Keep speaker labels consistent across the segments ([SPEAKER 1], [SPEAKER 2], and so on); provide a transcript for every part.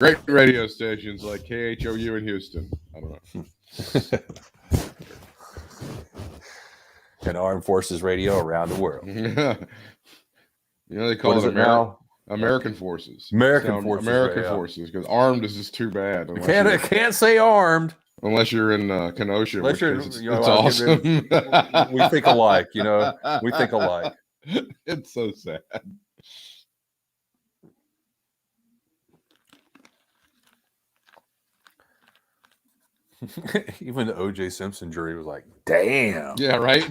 [SPEAKER 1] Great radio stations like KHOU in Houston. I don't know.
[SPEAKER 2] And Armed Forces Radio around the world.
[SPEAKER 1] They call it
[SPEAKER 2] now?
[SPEAKER 1] American Forces.
[SPEAKER 2] American Forces.
[SPEAKER 1] American Forces, because armed is just too bad.
[SPEAKER 2] Can't say armed.
[SPEAKER 1] Unless you're in Kenosha, it's
[SPEAKER 2] awesome. We think alike, We think alike.
[SPEAKER 1] It's so sad.
[SPEAKER 2] Even the O.J. Simpson jury was like, damn.
[SPEAKER 1] Yeah, right?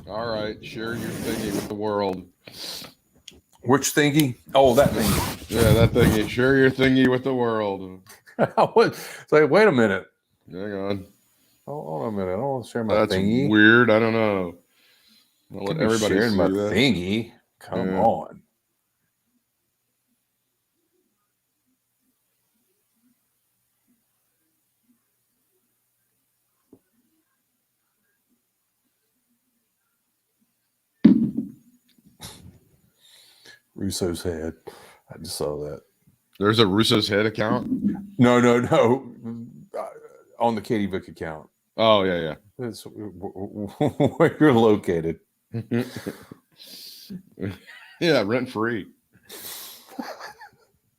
[SPEAKER 1] All right, share your thingy with the world.
[SPEAKER 2] Which thingy? Oh, that thingy.
[SPEAKER 1] Yeah, that thingy. Share your thingy with the world.
[SPEAKER 2] Say, wait a minute.
[SPEAKER 1] Hang on.
[SPEAKER 2] Hold on a minute. I don't want to share my
[SPEAKER 1] That's
[SPEAKER 2] thingy.
[SPEAKER 1] Weird. I don't know. I'll let everybody
[SPEAKER 2] share
[SPEAKER 1] see
[SPEAKER 2] my
[SPEAKER 1] that.
[SPEAKER 2] Thingy. Come on. Russo's head. I just saw that.
[SPEAKER 1] There's a Russo's head account?
[SPEAKER 2] No. On the Katie Vick account.
[SPEAKER 1] Oh, yeah.
[SPEAKER 2] That's where you're located.
[SPEAKER 1] Yeah, rent free.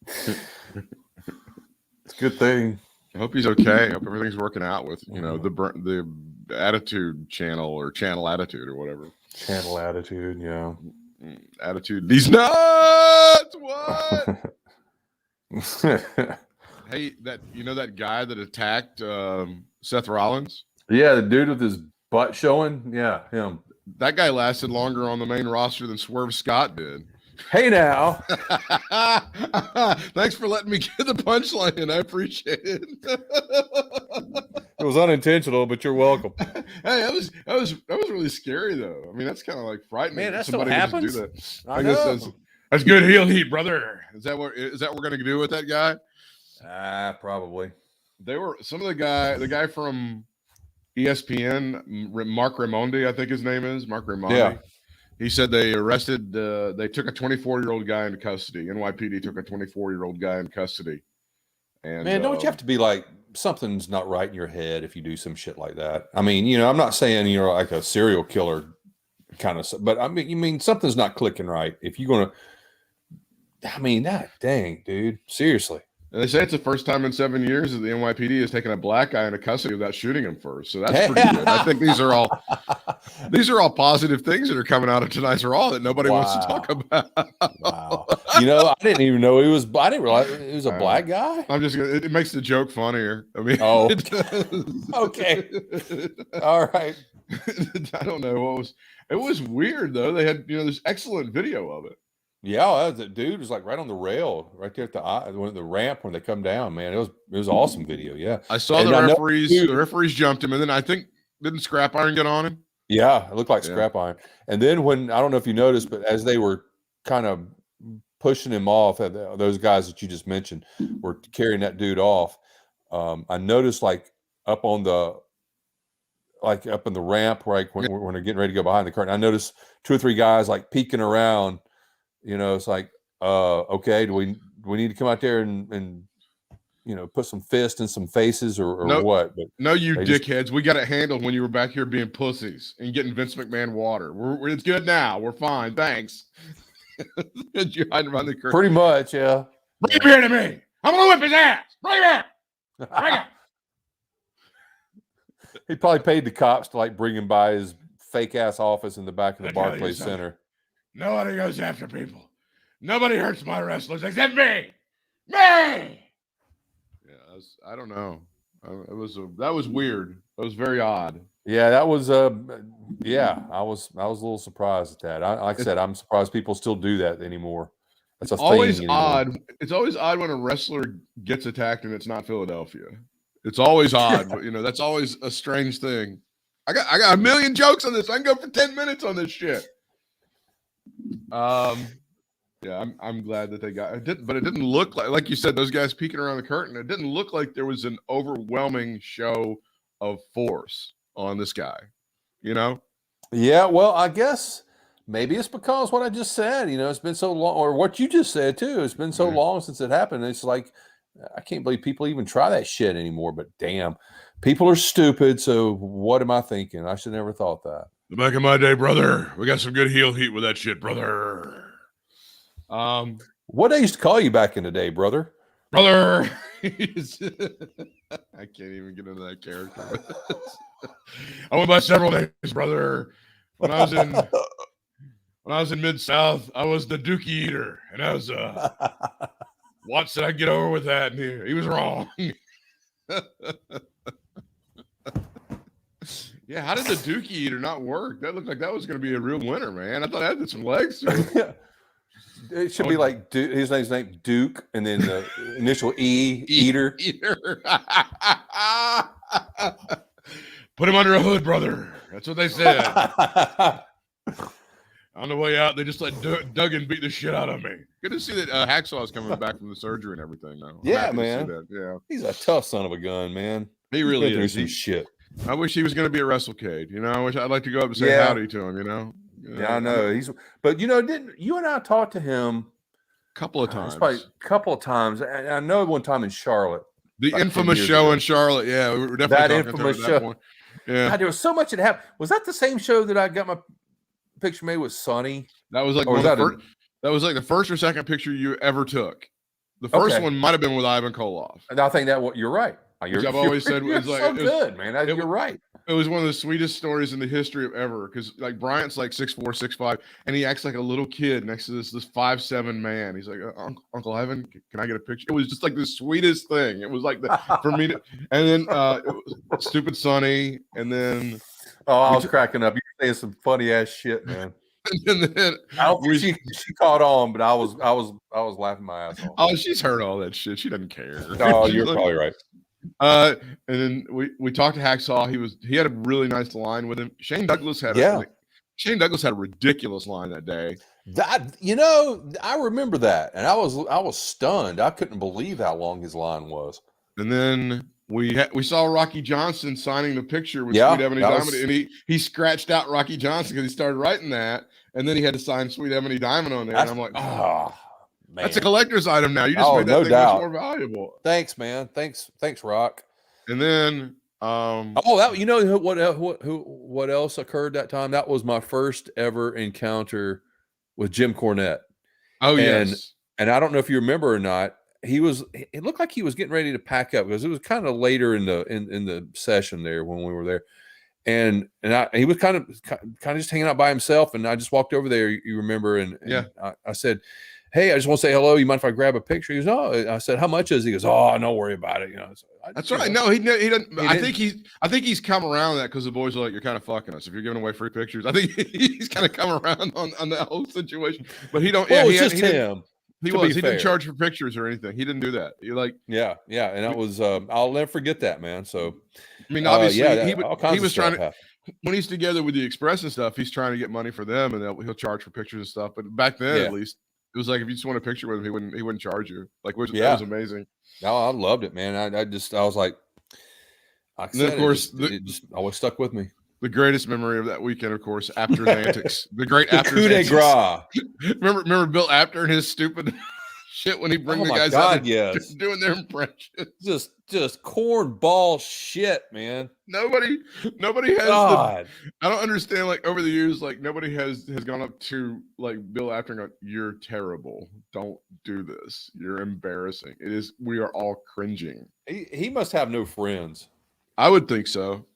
[SPEAKER 2] It's a good thing.
[SPEAKER 1] I hope he's okay. I hope everything's working out with, the Attitude channel or Channel Attitude or whatever.
[SPEAKER 2] Channel Attitude, yeah.
[SPEAKER 1] Attitude. These nuts. What? Hey, that guy that attacked Seth Rollins?
[SPEAKER 2] Yeah, the dude with his butt showing. Yeah, him.
[SPEAKER 1] That guy lasted longer on the main roster than Swerve Scott did.
[SPEAKER 2] Hey now.
[SPEAKER 1] Thanks for letting me get the punchline in. I appreciate it.
[SPEAKER 2] It was unintentional, but you're welcome.
[SPEAKER 1] Hey, that was really scary though. I mean, that's kind of like frightening.
[SPEAKER 2] Man, that still happens.
[SPEAKER 1] Do that. I guess that's good heel heat, brother. Is that what we're gonna do with that guy?
[SPEAKER 2] Probably.
[SPEAKER 1] They were the guy from ESPN, Mark Raimondi, I think his name is Mark Raimondi.
[SPEAKER 2] Yeah.
[SPEAKER 1] He said they arrested. They took a 24-year-old guy into custody. NYPD took a 24-year-old guy in custody. And
[SPEAKER 2] man, don't you have to be like, something's not right in your head if you do some shit like that? I mean, I'm not saying you're like a serial killer kind of, but I mean, something's not clicking right. If you're gonna, that dang, dude, seriously.
[SPEAKER 1] And they say it's the first time in 7 years that the NYPD has taken a black guy into custody without shooting him first. So that's pretty good. I think these are all positive things that are coming out of tonight's Raw that nobody wants to talk about.
[SPEAKER 2] Wow. I didn't even know I didn't realize it was a black guy.
[SPEAKER 1] It makes the joke funnier. I mean,
[SPEAKER 2] okay. All right.
[SPEAKER 1] I don't know it was weird though. They had, this excellent video of it.
[SPEAKER 2] Yeah, the dude was like right on the rail, right there at the ramp when they come down. Man, it was awesome video. Yeah,
[SPEAKER 1] I saw the referees. The referees jumped him, and then I think didn't Scrap Iron get on him?
[SPEAKER 2] Yeah, it looked like Scrap Iron. And then when I don't know if you noticed, but as they were kind of pushing him off, those guys that you just mentioned were carrying that dude off. I noticed up in the ramp, right when they're getting ready to go behind the curtain. I noticed 2 or 3 guys like peeking around. It's like, okay, do we need to come out there and put some fists in some faces or what? But
[SPEAKER 1] no, you dickheads. We got it handled when you were back here being pussies and getting Vince McMahon water. It's good now. We're fine. Thanks. You hiding around the curtain.
[SPEAKER 2] Pretty much, yeah.
[SPEAKER 1] Bring him here to me. I'm going to whip his ass. Bring him here. Bring him.
[SPEAKER 2] He probably paid the cops to bring him by his fake ass office in the back of the Barclays Center.
[SPEAKER 1] Nobody goes after people. Nobody hurts my wrestlers except me. Yeah, I don't know. That was weird. It was very odd.
[SPEAKER 2] Yeah, that was I was a little surprised at that. Like I said, I'm surprised people still do that anymore. That's
[SPEAKER 1] always odd. It's always odd when a wrestler gets attacked and it's not Philadelphia. It's always odd. That's always a strange thing. I got a million jokes on this. I can go for 10 minutes on this shit. Yeah, I'm glad that they got it, but it didn't look like you said, those guys peeking around the curtain. It didn't look like there was an overwhelming show of force on this guy,
[SPEAKER 2] Yeah, well, I guess Maybe it's because what I just said, it's been so long, or what you just said too. It's been so long since it happened. It's like, I can't believe people even try that shit anymore, but damn, people are stupid. So what am I thinking? I should never thought that.
[SPEAKER 1] Back in my day, brother, we got some good heel heat with that shit, brother.
[SPEAKER 2] What I used to call you back in the day, brother?
[SPEAKER 1] Brother. I can't even get into that character. I went by several names, brother. When I was in Mid-South, I was the Dookie Eater, and I was Watts said I'd get over with that, and he was wrong. Yeah, how did the Dookie Eater not work? That looked like that was going to be a real winner, man. I thought I had some legs.
[SPEAKER 2] It should be like his name's Duke, and then the initial Eater.
[SPEAKER 1] Put him under a hood, brother. That's what they said. On the way out, they just let Duggan beat the shit out of me. Good to see that Hacksaw's coming back from the surgery and everything now.
[SPEAKER 2] Yeah, man.
[SPEAKER 1] Yeah,
[SPEAKER 2] he's a tough son of a gun, man.
[SPEAKER 1] He really is.
[SPEAKER 2] Some shit.
[SPEAKER 1] I wish he was going to be a WrestleCade. I wish I'd like to go up and say howdy to him.
[SPEAKER 2] Yeah, I know. But didn't you and I talked to him
[SPEAKER 1] a couple of times?
[SPEAKER 2] Probably a couple of times. I know one time in Charlotte.
[SPEAKER 1] The infamous show in Charlotte. Yeah, we were definitely
[SPEAKER 2] that infamous show. That point. Yeah, God, there was so much that happened. Was that the same show that I got my picture made with Sonny?
[SPEAKER 1] That was like that was like the first or second picture you ever took. The first one might have been with Ivan Koloff.
[SPEAKER 2] And I think you're right.
[SPEAKER 1] I've always said was like
[SPEAKER 2] so good, man. You're right.
[SPEAKER 1] It was one of the sweetest stories in the history of ever, because like Bryant's like 6'4", 6'5", and he acts like a little kid next to this 5'7" man. He's like, Uncle Ivan, can I get a picture? It was just like the sweetest thing. It was like for me to, and then Stupid Sonny, and then
[SPEAKER 2] I was cracking up. You were saying some funny ass shit, man.
[SPEAKER 1] And then
[SPEAKER 2] I don't think she caught on, but I was laughing my ass off.
[SPEAKER 1] Oh, she's heard all that shit. She doesn't care.
[SPEAKER 2] Oh, you're probably right.
[SPEAKER 1] And then we talked to Hacksaw. He had a really nice line with him. Shane Douglas had a ridiculous line that day.
[SPEAKER 2] I remember that, and I was stunned. I couldn't believe how long his line was.
[SPEAKER 1] And then we saw Rocky Johnson signing the picture with Sweet Ebony Diamond, and he scratched out Rocky Johnson because he started writing that, and then he had to sign Sweet Ebony Diamond on there. And I'm like, man. That's a collector's item now. You just made that thing much more valuable.
[SPEAKER 2] Thanks, man. Thanks, Rock.
[SPEAKER 1] And then,
[SPEAKER 2] what else occurred that time? That was my first ever encounter with Jim Cornette.
[SPEAKER 1] Oh, yes.
[SPEAKER 2] And I don't know if you remember or not. It looked like he was getting ready to pack up, because it was kind of later in the session there when we were there. And he was kind of just hanging out by himself. And I just walked over there, you remember, and I said, hey, I just want to say hello. You mind if I grab a picture? He goes, no. I said, how much is he? He goes, oh, don't worry about it.
[SPEAKER 1] That's right. No, he doesn't. I think he's come around that because the boys are like, you're kind of fucking us if you're giving away free pictures. I think he's kind of come around on that whole situation. But he don't.
[SPEAKER 2] Well, it's just him.
[SPEAKER 1] He didn't charge for pictures or anything. He didn't do that. You're like,
[SPEAKER 2] yeah. And that was, I'll never forget that, man. So,
[SPEAKER 1] I mean, obviously, he was trying to. When he's together with the Express and stuff, he's trying to get money for them, and he'll charge for pictures and stuff. But back then, at least. It was like if you just want a picture with him, he wouldn't charge you. That was amazing.
[SPEAKER 2] No, I loved it, man. I was like,
[SPEAKER 1] of course,
[SPEAKER 2] it just always stuck with me.
[SPEAKER 1] The greatest memory of that weekend, of course, Apter's antics. The great Apter's
[SPEAKER 2] coup de grace.
[SPEAKER 1] Remember Bill Apter and his stupid shit when he brings the guys out doing their impressions.
[SPEAKER 2] Just cornball shit, man.
[SPEAKER 1] Nobody has I don't understand, like, over the years, like, nobody has gone up to like Bill Apter and go, you're terrible. Don't do this. You're embarrassing. We are all cringing.
[SPEAKER 2] He must have no friends.
[SPEAKER 1] I would think so.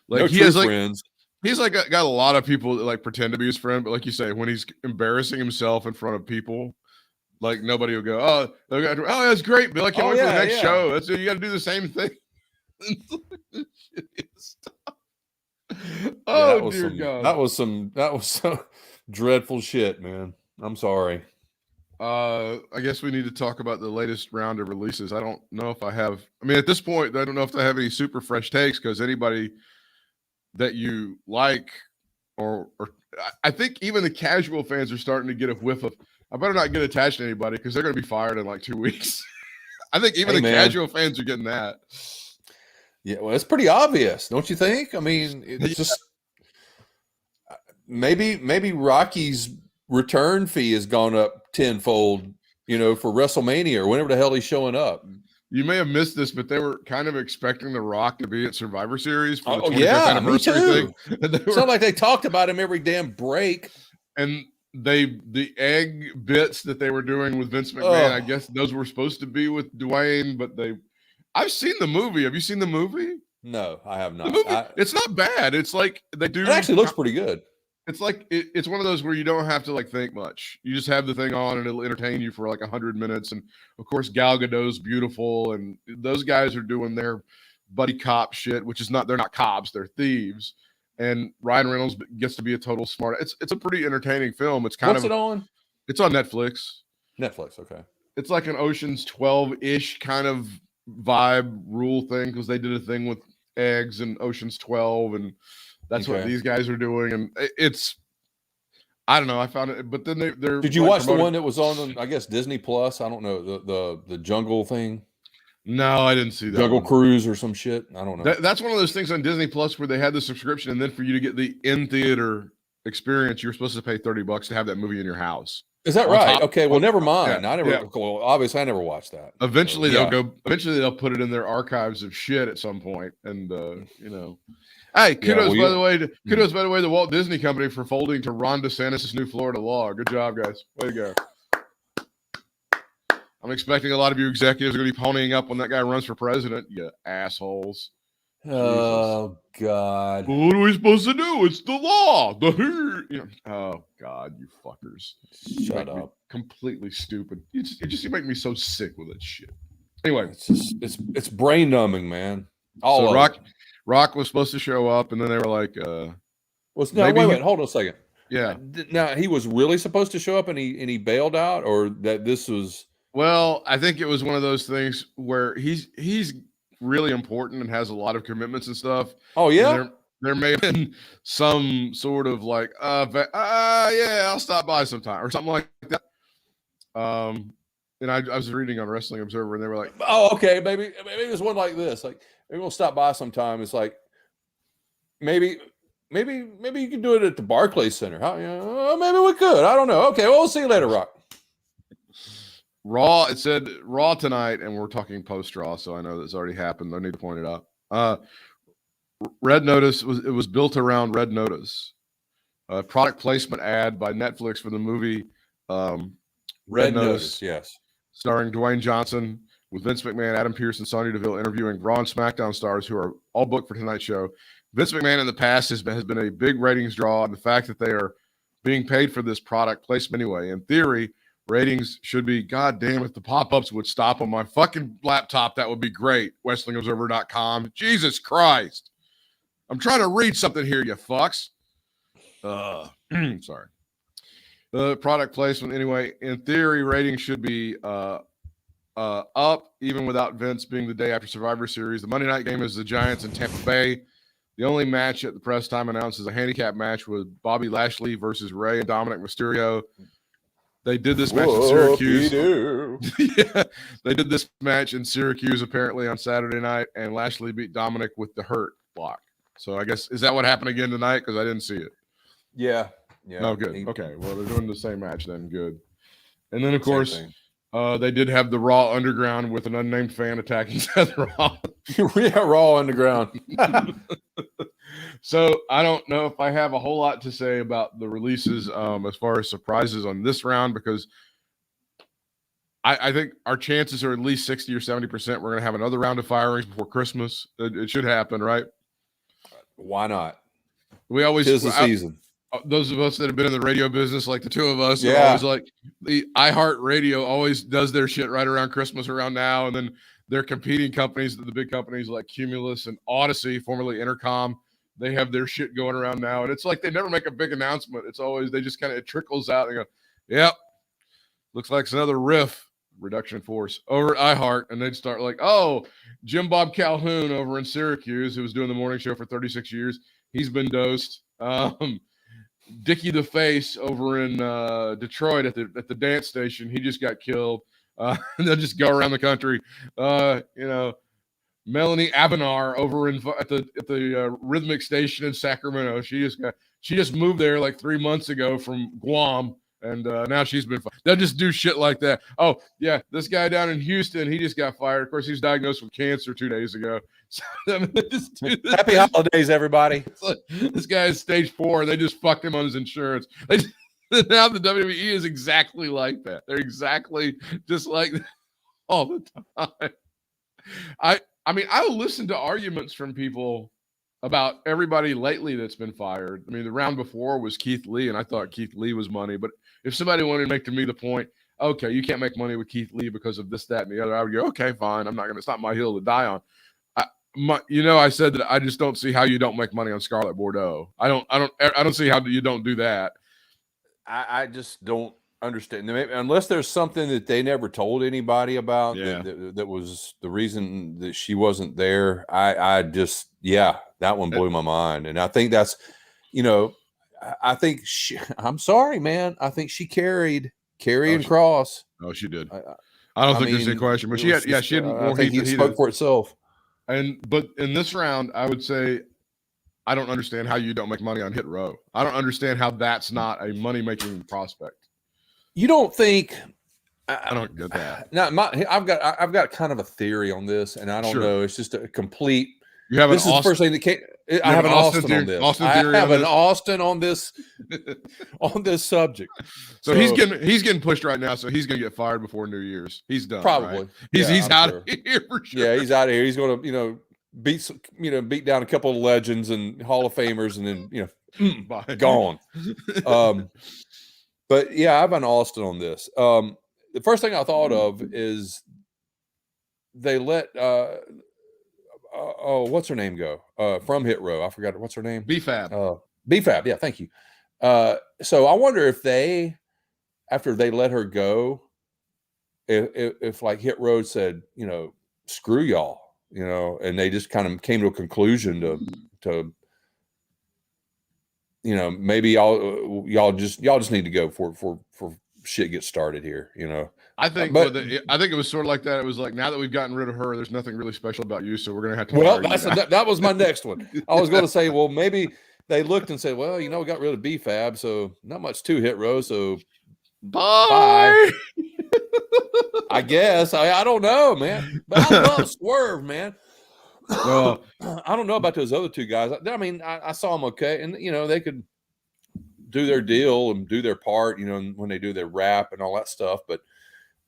[SPEAKER 1] Like,
[SPEAKER 2] no
[SPEAKER 1] he has
[SPEAKER 2] friends.
[SPEAKER 1] He's like got a lot of people that like pretend to be his friend, but like you say, when he's embarrassing himself in front of people, like, nobody will go, oh, that's great, Bill. I can't wait for the next show. You got to do the same thing. Oh, dear God.
[SPEAKER 2] That was some dreadful shit, man. I'm sorry.
[SPEAKER 1] I guess we need to talk about the latest round of releases. I don't know if I have. I mean, at this point, I don't know if I have any super fresh takes, because anybody that you like, or I think even the casual fans are starting to get a whiff of, I better not get attached to anybody because they're going to be fired in like 2 weeks. I think even casual fans are getting that.
[SPEAKER 2] Yeah, well, it's pretty obvious, don't you think? I mean, it's just maybe Rocky's return fee has gone up tenfold, for WrestleMania or whenever the hell he's showing up.
[SPEAKER 1] You may have missed this, but they were kind of expecting The Rock to be at Survivor Series for the 25th
[SPEAKER 2] yeah,
[SPEAKER 1] anniversary thing.
[SPEAKER 2] It's not like they talked about him every damn break.
[SPEAKER 1] And the egg bits that they were doing with Vince McMahon, I guess those were supposed to be with Dwayne, but I've seen the movie. Have you seen the movie?
[SPEAKER 2] No, I have not.
[SPEAKER 1] The movie, it's not bad. It's like they do.
[SPEAKER 2] It actually looks pretty good.
[SPEAKER 1] It's like it's one of those where you don't have to like think much. You just have the thing on and it'll entertain you for like 100 minutes. And of course, Gal Gadot's beautiful, and those guys are doing their buddy cop shit, which is they're not cops, they're thieves. And Ryan Reynolds gets to be a total smart. It's a pretty entertaining film. It's
[SPEAKER 2] What's it on?
[SPEAKER 1] It's on Netflix.
[SPEAKER 2] Netflix, okay.
[SPEAKER 1] It's like an Ocean's 12-ish kind of vibe rule thing because they did a thing with eggs and Ocean's 12, and that's what these guys are doing. And it's, I don't know. I found it, but then they're.
[SPEAKER 2] Did you watch the one that was on, I guess, Disney Plus? I don't know, the jungle thing.
[SPEAKER 1] No, I didn't see that.
[SPEAKER 2] Jungle Cruise or some shit. I don't know.
[SPEAKER 1] That's one of those things on Disney Plus where they had the subscription, and then for you to get the in-theater experience, you're supposed to pay $30 to have that movie in your house.
[SPEAKER 2] Is that right? Okay, well, never mind.
[SPEAKER 1] Yeah,
[SPEAKER 2] I never. Well, obviously, I never watched that.
[SPEAKER 1] Eventually, they'll put it in their archives of shit at some point, and Hey, kudos by the way to the Walt Disney Company for folding to Ron DeSantis' new Florida law. Good job, guys. Way to go. I'm expecting a lot of you executives are going to be ponying up when that guy runs for president. You assholes.
[SPEAKER 2] Oh, God.
[SPEAKER 1] Well, what are we supposed to do? It's the law. Oh, God, you fuckers.
[SPEAKER 2] Shut up.
[SPEAKER 1] Completely stupid. You make me so sick with that shit. Anyway.
[SPEAKER 2] It's brain numbing, man.
[SPEAKER 1] Rock was supposed to show up, and then they were like,
[SPEAKER 2] wait, hold on a second.
[SPEAKER 1] Yeah.
[SPEAKER 2] Now, he was really supposed to show up, and he bailed out, or that this was...
[SPEAKER 1] Well, I think it was one of those things where he's really important and has a lot of commitments and stuff.
[SPEAKER 2] Oh, yeah?
[SPEAKER 1] There may have been some sort of like, yeah, I'll stop by sometime or something like that. And I was reading on Wrestling Observer, and they were like,
[SPEAKER 2] oh, okay, maybe it was one like this. Like, maybe we'll stop by sometime. It's like, maybe you can do it at the Barclays Center. Maybe we could. I don't know. Okay, well, we'll see you later, Rock.
[SPEAKER 1] Raw, it said Raw tonight, and we're talking post-Raw, so I know that's already happened. I need to point it out. Red Notice was built around Red Notice. Product placement ad by Netflix for the movie Red Notice,
[SPEAKER 2] yes.
[SPEAKER 1] Starring Dwayne Johnson, with Vince McMahon, Adam Pearce, and Sonya Deville interviewing Raw and SmackDown stars who are all booked for tonight's show. Vince McMahon in the past has been a big ratings draw, and the fact that they are being paid for this product placement anyway. In theory, ratings should be, God damn, if the pop-ups would stop on my fucking laptop, that would be great. WrestlingObserver.com. Jesus Christ. I'm trying to read something here, you fucks. Sorry. The product placement, anyway, in theory, ratings should be up, even without Vince being the day after Survivor Series. The Monday night game is the Giants in Tampa Bay. The only match at the press time announced is a handicap match with Bobby Lashley versus Rey and Dominic Mysterio. They did this match in Syracuse. Yeah, they did this match in Syracuse apparently on Saturday night, and Lashley beat Dominic with the Hurt block. So I guess, is that what happened again tonight? Because I didn't see it.
[SPEAKER 2] Yeah.
[SPEAKER 1] Oh, good. Okay, well, they're doing the same match then. Good. And then, of course, they did have the Raw Underground with an unnamed fan attacking Seth Rollins.
[SPEAKER 2] Yeah, Raw Underground.
[SPEAKER 1] So I don't know if I have a whole lot to say about the releases as far as surprises on this round, because I think our chances are at least 60 or 70%. We're going to have another round of firings before Christmas. It should happen, right?
[SPEAKER 2] Why not?
[SPEAKER 1] We always
[SPEAKER 2] 'tis the season.
[SPEAKER 1] Those of us that have been in the radio business, like the two of us, are always like, the iHeartRadio always does their shit right around Christmas around now, and then their competing companies, the big companies like Cumulus and Odyssey, formerly Intercom, they have their shit going around now, and it's like they never make a big announcement. It's always, they just kind of, it trickles out and go, yep, looks like it's another reduction in force over at iHeart, and they'd start like, oh, Jim Bob Calhoun over in Syracuse, who was doing the morning show for 36 years, he's been dosed. Dickie the Face over in Detroit at the dance station, he just got killed. And they'll just go around the country. Melanie Abenar over at the rhythmic station in Sacramento, she just got She just moved there like 3 months ago from Guam. And now she's been fired. They'll just do shit like that. Oh, yeah, this guy down in Houston, he just got fired. Of course, he's diagnosed with cancer 2 days ago. So, I mean,
[SPEAKER 2] Happy holidays, everybody.
[SPEAKER 1] This guy is stage 4, and they just fucked him on his insurance. Now the WWE is exactly like that. They're exactly just like that all the time. I mean, I'll listen to arguments from people about everybody lately that's been fired. I mean, the round before was Keith Lee, and I thought Keith Lee was money. But if somebody wanted to make to me the point, okay, you can't make money with Keith Lee because of this, that, and the other, I would go, okay, fine. I'm not going to. It's not my hill to die on. I said that I just don't see how you don't make money on Scarlett Bordeaux. I don't see how you don't do that.
[SPEAKER 2] I just don't understand. Unless there's something that they never told anybody about that was the reason that she wasn't there. That one blew my mind. And I think that's, I think I'm sorry, man. I think she carried Cross.
[SPEAKER 1] Oh, she did. I don't think there's any question, but she had more
[SPEAKER 2] heat than he spoke for itself.
[SPEAKER 1] But in this round, I would say, I don't understand how you don't make money on Hit Row. I don't understand how that's not a money-making prospect.
[SPEAKER 2] You don't think?
[SPEAKER 1] I don't get that.
[SPEAKER 2] No, I've got kind of a theory on this, and I don't know. It's just a complete.
[SPEAKER 1] You have
[SPEAKER 2] this is the first thing that came. I have an Austin on this. I have an Austin on this on this subject.
[SPEAKER 1] So he's getting pushed right now. So he's going to get fired before New Year's. He's done.
[SPEAKER 2] Probably.
[SPEAKER 1] Right? He's out of here for sure.
[SPEAKER 2] Yeah, he's out of here. He's going to beat down a couple of legends and Hall of Famers, and then gone. But yeah, I have an Austin on this. The first thing I thought of is they let what's her name go from Hit Row? I forgot what's her name.
[SPEAKER 1] B-Fab.
[SPEAKER 2] B-Fab. Yeah, thank you. So I wonder if after they let her go, if like Hit Row said, screw y'all, and they just kind of came to a conclusion to maybe y'all just need to go for shit gets started here,
[SPEAKER 1] I think I think it was sort of like that. It was like, now that we've gotten rid of her, there's nothing really special about you, so we're gonna have to
[SPEAKER 2] that was my next one. I was gonna say, well, maybe they looked and said, well, we got rid of B-Fab, so not much to Hit Row, so bye. I guess. I don't know, man, but I love Swerve, man.
[SPEAKER 1] Well,
[SPEAKER 2] I don't know about those other two guys. I mean, I saw them okay, and they could do their deal and do their part, when they do their rap and all that stuff. But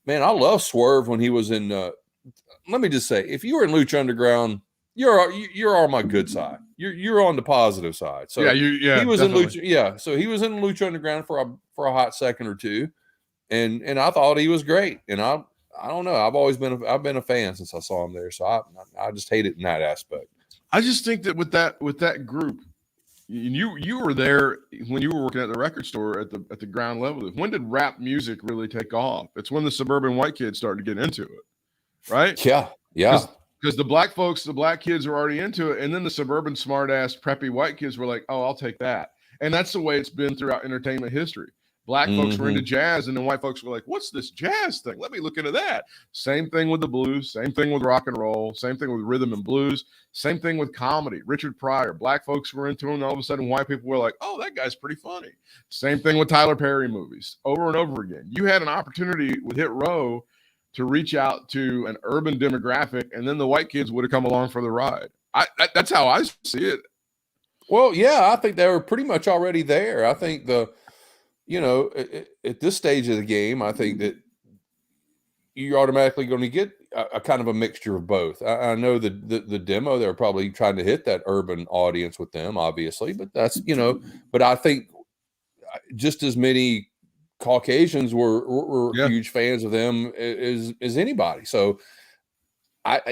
[SPEAKER 2] man, I love Swerve when he was in. Let me just say, if you were in Lucha Underground, you're on my good side. You're on the positive side. So he was definitely in Lucha. Yeah, so he was in Lucha Underground for a hot second or two, and I thought he was great. And I don't know. I've been a fan since I saw him there. So I just hate it in that aspect.
[SPEAKER 1] I just think that with that group, you were there when you were working at the record store at the ground level. When did rap music really take off? It's when the suburban white kids started to get into it, right?
[SPEAKER 2] Yeah.
[SPEAKER 1] Because the black kids were already into it, and then the suburban smart-ass preppy white kids were like, "Oh, I'll take that." And that's the way it's been throughout entertainment history. Black folks were into jazz, and then white folks were like, "What's this jazz thing? Let me look into that." Same thing with the blues, same thing with rock and roll, same thing with rhythm and blues, same thing with comedy. Richard Pryor, black folks were into him, and all of a sudden white people were like, "Oh, that guy's pretty funny." Same thing with Tyler Perry movies, over and over again. You had an opportunity with Hit Row to reach out to an urban demographic, and then the white kids would have come along for the ride. That's how I see it.
[SPEAKER 2] Well, yeah, I think they were pretty much already there. I think at this stage of the game, I think that you're automatically going to get a kind of a mixture of both. I know the demo, they're probably trying to hit that urban audience with them, obviously, but that's, but I think just as many Caucasians were huge fans of them as anybody. So I'm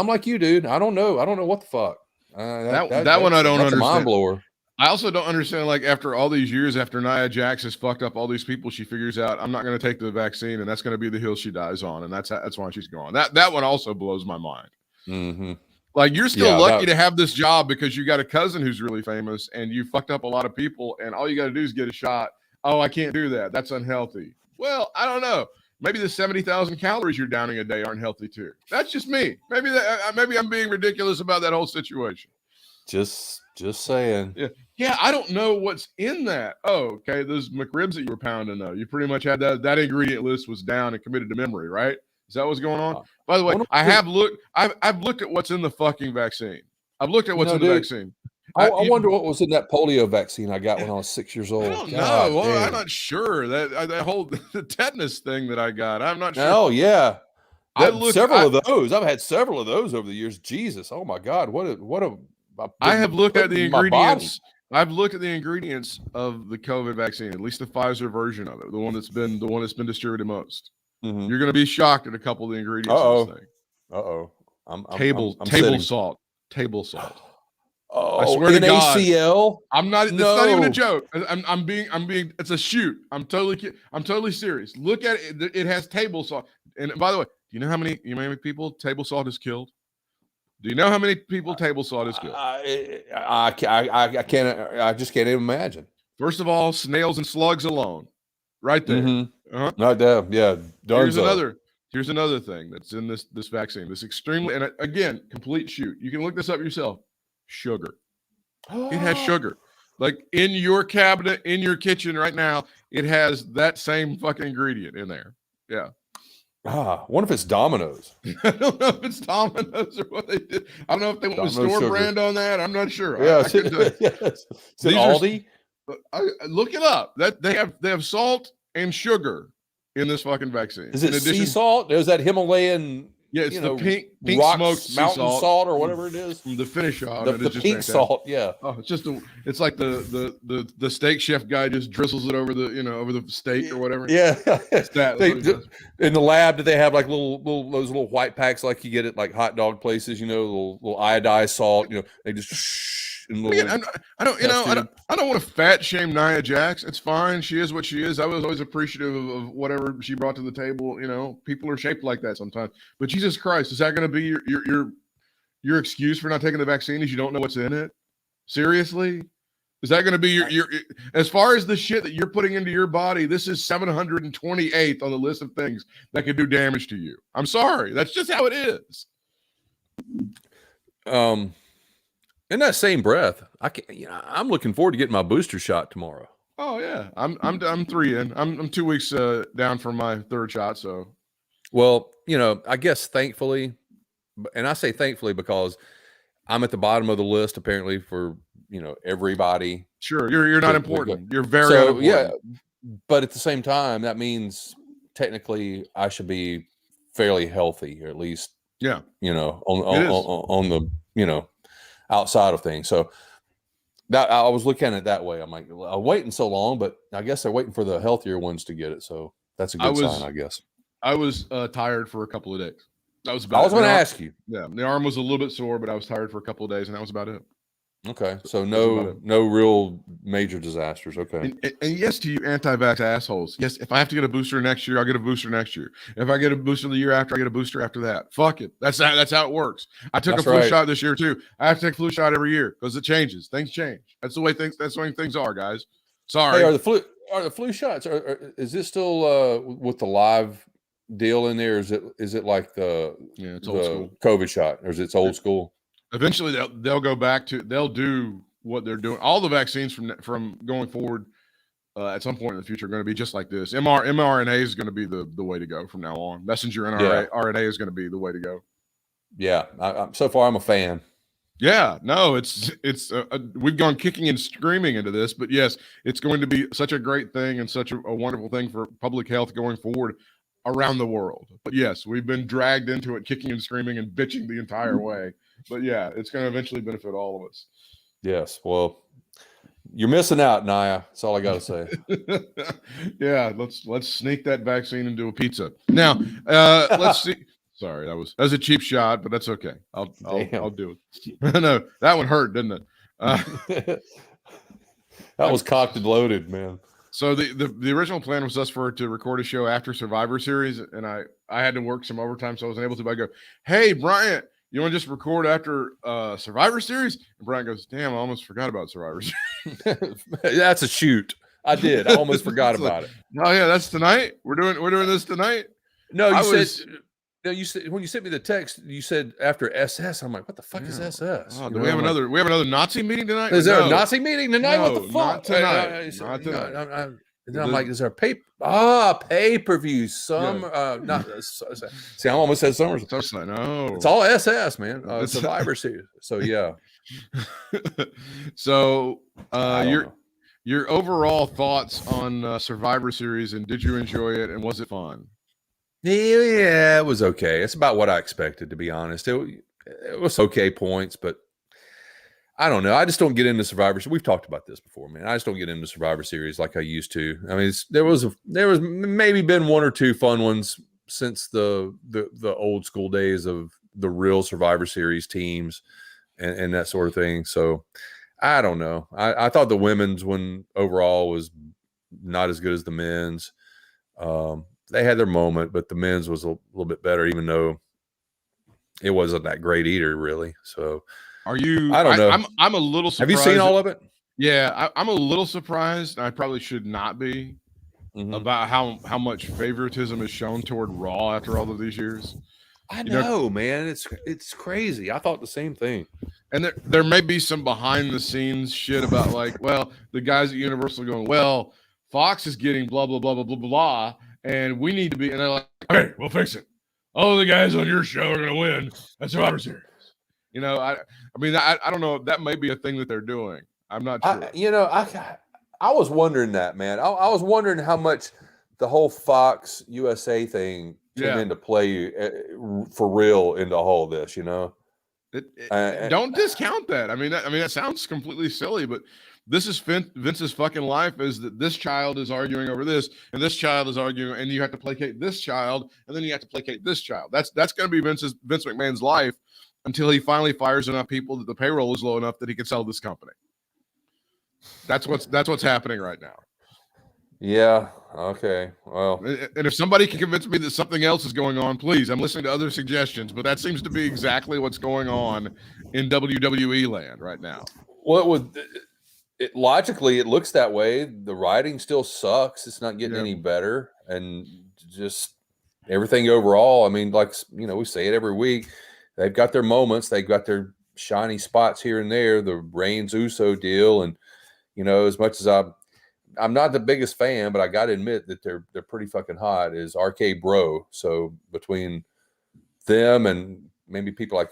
[SPEAKER 2] like you, dude. I don't know what the fuck.
[SPEAKER 1] That one I don't understand.
[SPEAKER 2] A mind blower.
[SPEAKER 1] I also don't understand, like, after all these years, after Nia Jax has fucked up all these people, she figures out, I'm not going to take the vaccine, and that's going to be the hill she dies on, and that's why she's gone. That one also blows my mind.
[SPEAKER 2] Mm-hmm.
[SPEAKER 1] Like, you're still lucky to have this job because you got a cousin who's really famous, and you fucked up a lot of people, and all you got to do is get a shot. Oh, I can't do that. That's unhealthy. Well, I don't know. Maybe the 70,000 calories you're downing a day aren't healthy too. That's just me. Maybe I'm being ridiculous about that whole situation.
[SPEAKER 2] Just saying.
[SPEAKER 1] Yeah. I don't know what's in that. Oh, okay. Those McRibs that you were pounding, though, you pretty much had that ingredient list was down and committed to memory, right? Is that what's going on? By the way, I've looked at what's in the fucking vaccine. I've looked at what's in the vaccine.
[SPEAKER 2] I wonder what was in that polio vaccine I got when I was 6 years old.
[SPEAKER 1] I don't know. Well, I'm not sure that whole the tetanus thing that I got. I'm not sure.
[SPEAKER 2] Oh yeah, I've had several of those over the years. Jesus, oh my God,
[SPEAKER 1] I have looked at the ingredients. I've looked at the ingredients of the COVID vaccine, at least the Pfizer version of it, the one that's been distributed most.
[SPEAKER 2] Mm-hmm.
[SPEAKER 1] You're going to be shocked at a couple of the ingredients of this thing.
[SPEAKER 2] I'm
[SPEAKER 1] table salt. Table salt.
[SPEAKER 2] Oh,
[SPEAKER 1] I swear to God,
[SPEAKER 2] NaCl?
[SPEAKER 1] I'm not. It's not even a joke. I'm being. It's a shoot. I'm totally serious. Look at it. It has table salt. And by the way, do you know how many people table salt has killed? Do you know how many people table salt has killed?
[SPEAKER 2] I can't. I just can't even imagine.
[SPEAKER 1] First of all, snails and slugs alone, right there.
[SPEAKER 2] Mm-hmm. Right there. Yeah.
[SPEAKER 1] Here's another thing that's in this vaccine. This extremely, and again, complete shoot. You can look this up yourself. Sugar. It has sugar. Like in your cabinet, in your kitchen right now, it has that same fucking ingredient in there. Yeah.
[SPEAKER 2] Wonder if it's Domino's.
[SPEAKER 1] I don't know if it's Domino's or what they did. I don't know if they went with store sugar brand on that. I'm not sure.
[SPEAKER 2] Yeah. Is it Aldi?
[SPEAKER 1] Look it up. That they have salt and sugar in this fucking vaccine.
[SPEAKER 2] Is it sea salt? Is that Himalayan?
[SPEAKER 1] Yeah, it's the pink smoked
[SPEAKER 2] mountain salt or whatever it is.
[SPEAKER 1] The finish on
[SPEAKER 2] the pink salt, yeah.
[SPEAKER 1] Oh, it's like the steak chef guy just drizzles it over the steak or whatever.
[SPEAKER 2] Yeah, in the lab, do they have like those little white packs like you get at like hot dog places? Little iodized salt. They just.
[SPEAKER 1] Again, I don't want to fat shame Nia Jax. It's fine. She is what she is. I was always appreciative of whatever she brought to the table. People are shaped like that sometimes. But Jesus Christ, is that going to be your excuse for not taking the vaccine? Is you don't know what's in it? Seriously? Is that going to be your as far as the shit that you're putting into your body? This is 728th on the list of things that could do damage to you. I'm sorry. That's just how it is.
[SPEAKER 2] In that same breath, I'm looking forward to getting my booster shot tomorrow.
[SPEAKER 1] Oh yeah, I'm 3 in. I'm 2 weeks down from my 3rd shot. So,
[SPEAKER 2] well, I guess thankfully, and I say thankfully because I'm at the bottom of the list apparently for everybody.
[SPEAKER 1] Sure, you're not important. You're very unimportant.
[SPEAKER 2] Yeah, but at the same time, that means technically I should be fairly healthy, or at least on the outside of things. So that I was looking at it that way. I'm like, I'm waiting so long, but I guess they're waiting for the healthier ones to get it. So that's a good sign, I guess.
[SPEAKER 1] I was tired for a couple of days. That was about
[SPEAKER 2] I was going to ask you.
[SPEAKER 1] Yeah, the arm was a little bit sore, but I was tired for a couple of days, and that was about it.
[SPEAKER 2] Okay, so no real major disasters. Okay,
[SPEAKER 1] and yes to you anti-vax assholes. Yes, if I have to get a booster next year, I'll get a booster next year. If I get a booster the year after, I get a booster after that. Fuck it. That's how it works. I took a flu shot this year too. I have to take a flu shot every year because it changes. Things change. That's the way things are, guys. Sorry.
[SPEAKER 2] Hey, are the flu shots? Is it still with the live deal in there? Is it like it's old school COVID shot, or is it old school?
[SPEAKER 1] Eventually, they'll do what they're doing. All the vaccines from going forward at some point in the future are going to be just like this. mRNA is going to be the way to go from now on. Messenger RNA is going to be the way to go.
[SPEAKER 2] Yeah, so far I'm a fan.
[SPEAKER 1] Yeah, no, it's we've gone kicking and screaming into this, but yes, it's going to be such a great thing and such a wonderful thing for public health going forward around the world. But yes, we've been dragged into it kicking and screaming and bitching the entire way. But yeah, it's going to eventually benefit all of us.
[SPEAKER 2] Yes. Well, you're missing out, Nia. That's all I got to say.
[SPEAKER 1] Yeah. Let's sneak that vaccine into a pizza. Now, let's see. Sorry, that was a cheap shot, but that's okay. I'll do it. No, that one hurt, didn't it?
[SPEAKER 2] That was cocked and loaded, man.
[SPEAKER 1] So the original plan was to record a show after Survivor Series, and I had to work some overtime, so I wasn't able to. But I go, hey, Bryant, you want to just record after Survivor Series? And Brian goes, damn, I almost forgot about Survivor Series.
[SPEAKER 2] That's a shoot. I did. I almost forgot about it.
[SPEAKER 1] Oh yeah, that's tonight. We're doing this tonight.
[SPEAKER 2] No, you said No, you said when you sent me the text, you said after SS. I'm like, what the fuck is SS?
[SPEAKER 1] Oh,
[SPEAKER 2] You
[SPEAKER 1] do
[SPEAKER 2] know,
[SPEAKER 1] we have
[SPEAKER 2] I'm like,
[SPEAKER 1] another? We have another Nazi meeting tonight?
[SPEAKER 2] is there a
[SPEAKER 1] No.
[SPEAKER 2] Nazi meeting tonight? What the
[SPEAKER 1] No,
[SPEAKER 2] fuck?
[SPEAKER 1] not tonight.
[SPEAKER 2] Not
[SPEAKER 1] Not tonight.
[SPEAKER 2] and then I'm like, is there a pay-per-view? Not see, I almost said Summers.
[SPEAKER 1] No,
[SPEAKER 2] It's all SS, man.
[SPEAKER 1] It's-
[SPEAKER 2] Survivor Series. So yeah.
[SPEAKER 1] So
[SPEAKER 2] I don't know.
[SPEAKER 1] your overall thoughts on Survivor Series, and did you enjoy it, and was it fun?
[SPEAKER 2] Yeah, it was okay. It's about what I expected, to be honest. It was okay points, but I don't know. I just don't get into Survivor. We've talked about this before, man. I just don't get into Survivor Series like I used to. I mean, there was maybe been one or two fun ones since the old school days of the real Survivor Series teams and that sort of thing. So I don't know. I thought the women's one overall was not as good as the men's. They had their moment, but the men's was a little bit better, even though it wasn't that great either, really. So
[SPEAKER 1] Are you?
[SPEAKER 2] I don't know.
[SPEAKER 1] I'm a little surprised.
[SPEAKER 2] Have you seen all of it?
[SPEAKER 1] Yeah, I'm a little surprised. I probably should not be about how much favoritism is shown toward Raw after all of these years.
[SPEAKER 2] I know, man. It's crazy. I thought the same thing.
[SPEAKER 1] And there may be some behind the scenes shit about like, well, the guys at Universal going, well, Fox is getting blah blah blah blah blah blah, and we need to be. And they're like, okay, we'll fix it. All the guys on your show are gonna win at Survivor Series. You know, I mean, I don't know. That may be a thing that they're doing. I'm not sure.
[SPEAKER 2] I was wondering that, man. I was wondering how much the whole Fox USA thing came into play for real into all this, you know.
[SPEAKER 1] Don't discount that. I mean, that sounds completely silly, but this is Vince's fucking life. Is that this child is arguing over this, and this child is arguing, and you have to placate this child, and then you have to placate this child. That's going to be Vince McMahon's life until he finally fires enough people that the payroll is low enough that he can sell this company. That's what's happening right now.
[SPEAKER 2] Yeah. Okay. Well,
[SPEAKER 1] and if somebody can convince me that something else is going on, please, I'm listening to other suggestions, but that seems to be exactly what's going on in WWE land right now.
[SPEAKER 2] Well, logically, it looks that way. The writing still sucks. It's not getting any better. And just everything overall. I mean, like, you know, we say it every week. They've got their moments. They've got their shiny spots here and there. The Reigns Uso deal. And, you know, as much as I'm not the biggest fan, but I got to admit that they're pretty fucking hot, is RK Bro. So between them and maybe people like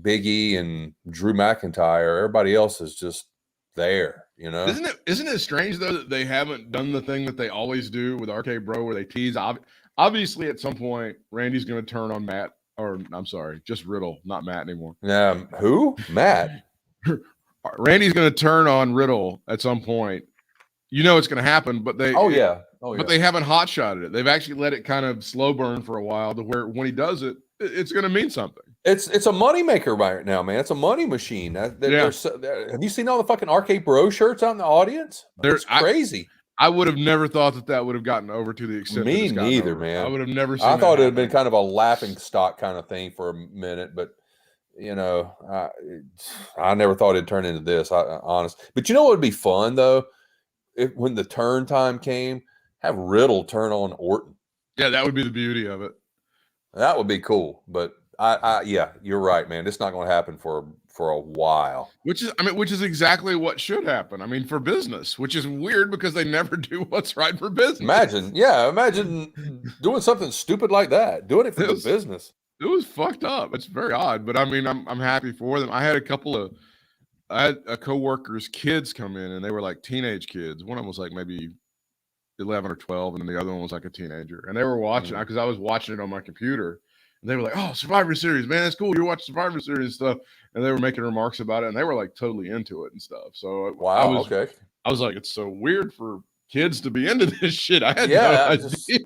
[SPEAKER 2] Big E and Drew McIntyre, everybody else is just there, you know?
[SPEAKER 1] Isn't it strange, though, that they haven't done the thing that they always do with RK Bro where they tease? Obviously, at some point, Randy's going to turn on Matt, or I'm sorry, just Riddle, not Matt anymore.
[SPEAKER 2] Who? Matt.
[SPEAKER 1] Randy's going to turn on Riddle at some point. You know it's going to happen, but they but they haven't hot shotted it. They've actually let it kind of slow burn for a while to where when he does it, it's going to mean something.
[SPEAKER 2] It's a moneymaker right now, man. It's a money machine. Have you seen all the fucking RK Bro shirts out in the audience? It's crazy.
[SPEAKER 1] I would have never thought that would have gotten over to the extent.
[SPEAKER 2] Me neither, man.
[SPEAKER 1] I would have never seen.
[SPEAKER 2] I thought it had been kind of a laughing stock kind of thing for a minute, but you know, I never thought it'd turn into this. Honest, but you know what would be fun though? When the turn time came, have Riddle turn on Orton.
[SPEAKER 1] Yeah, that would be the beauty of it.
[SPEAKER 2] That would be cool. But yeah, you're right, man. It's not going to happen for a while.
[SPEAKER 1] Which is exactly what should happen. I mean, for business, which is weird because they never do what's right for business.
[SPEAKER 2] Imagine doing something stupid like that. Doing it for the business.
[SPEAKER 1] It was fucked up. It's very odd, but I mean, I'm happy for them. I had a coworker's kids come in, and they were like teenage kids. One of them was like maybe 11 or 12, and then the other one was like a teenager. And they were watching because I was watching it on my computer, and they were like, "Oh, Survivor Series, man, that's cool. You watch Survivor Series and stuff." And they were making remarks about it, and they were like totally into it and stuff. So
[SPEAKER 2] wow,
[SPEAKER 1] I was like, it's so weird for kids to be into this shit. I had no idea.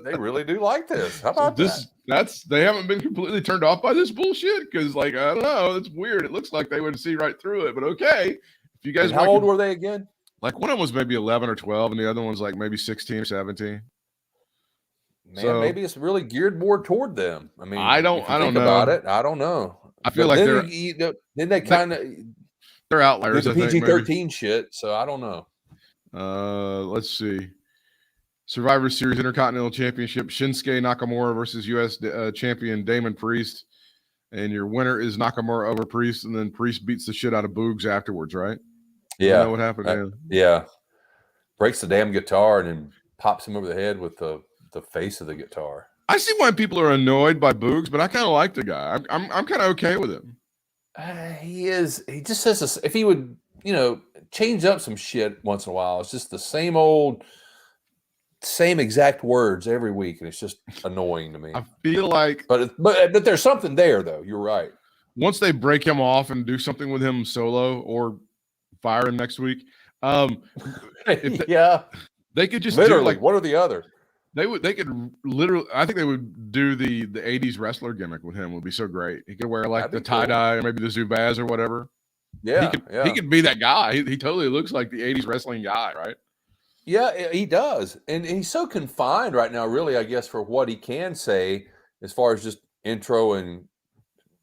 [SPEAKER 2] They really do like this. How about
[SPEAKER 1] this? They haven't been completely turned off by this bullshit because, like, I don't know, it's weird. It looks like they would see right through it, but okay. If you guys,
[SPEAKER 2] how old were they again?
[SPEAKER 1] Like one of them was maybe 11 or 12, and the other one was like maybe 16 or 17.
[SPEAKER 2] Man, so, maybe it's really geared more toward them. I mean,
[SPEAKER 1] I don't know
[SPEAKER 2] about it. I don't know.
[SPEAKER 1] I feel like
[SPEAKER 2] they kind of
[SPEAKER 1] they're outliers.
[SPEAKER 2] The PG-13 shit. So I don't know.
[SPEAKER 1] Let's see. Survivor Series Intercontinental Championship, Shinsuke Nakamura versus U.S. champion Damon Priest. And your winner is Nakamura over Priest, and then Priest beats the shit out of Boogs afterwards, right?
[SPEAKER 2] Yeah.
[SPEAKER 1] You know what happened?
[SPEAKER 2] Yeah. Breaks the damn guitar and then pops him over the head with the face of the guitar.
[SPEAKER 1] I see why people are annoyed by Boogs, but I kind of like the guy. I'm kind of okay with him.
[SPEAKER 2] He is. He just says this, if he would, change up some shit once in a while. It's just the same exact words every week, and it's just annoying to me.
[SPEAKER 1] I feel like,
[SPEAKER 2] but there's something there, though. You're right.
[SPEAKER 1] Once they break him off and do something with him solo or fire him next week, they could just
[SPEAKER 2] literally
[SPEAKER 1] do
[SPEAKER 2] one or the other.
[SPEAKER 1] They could literally. I think they would do the '80s wrestler gimmick with him. Would be so great. He could wear like the tie dye or maybe the Zubaz or whatever.
[SPEAKER 2] Yeah,
[SPEAKER 1] he could be that guy. He totally looks like the '80s wrestling guy, right?
[SPEAKER 2] Yeah, he does, and he's so confined right now. Really, I guess for what he can say as far as just intro and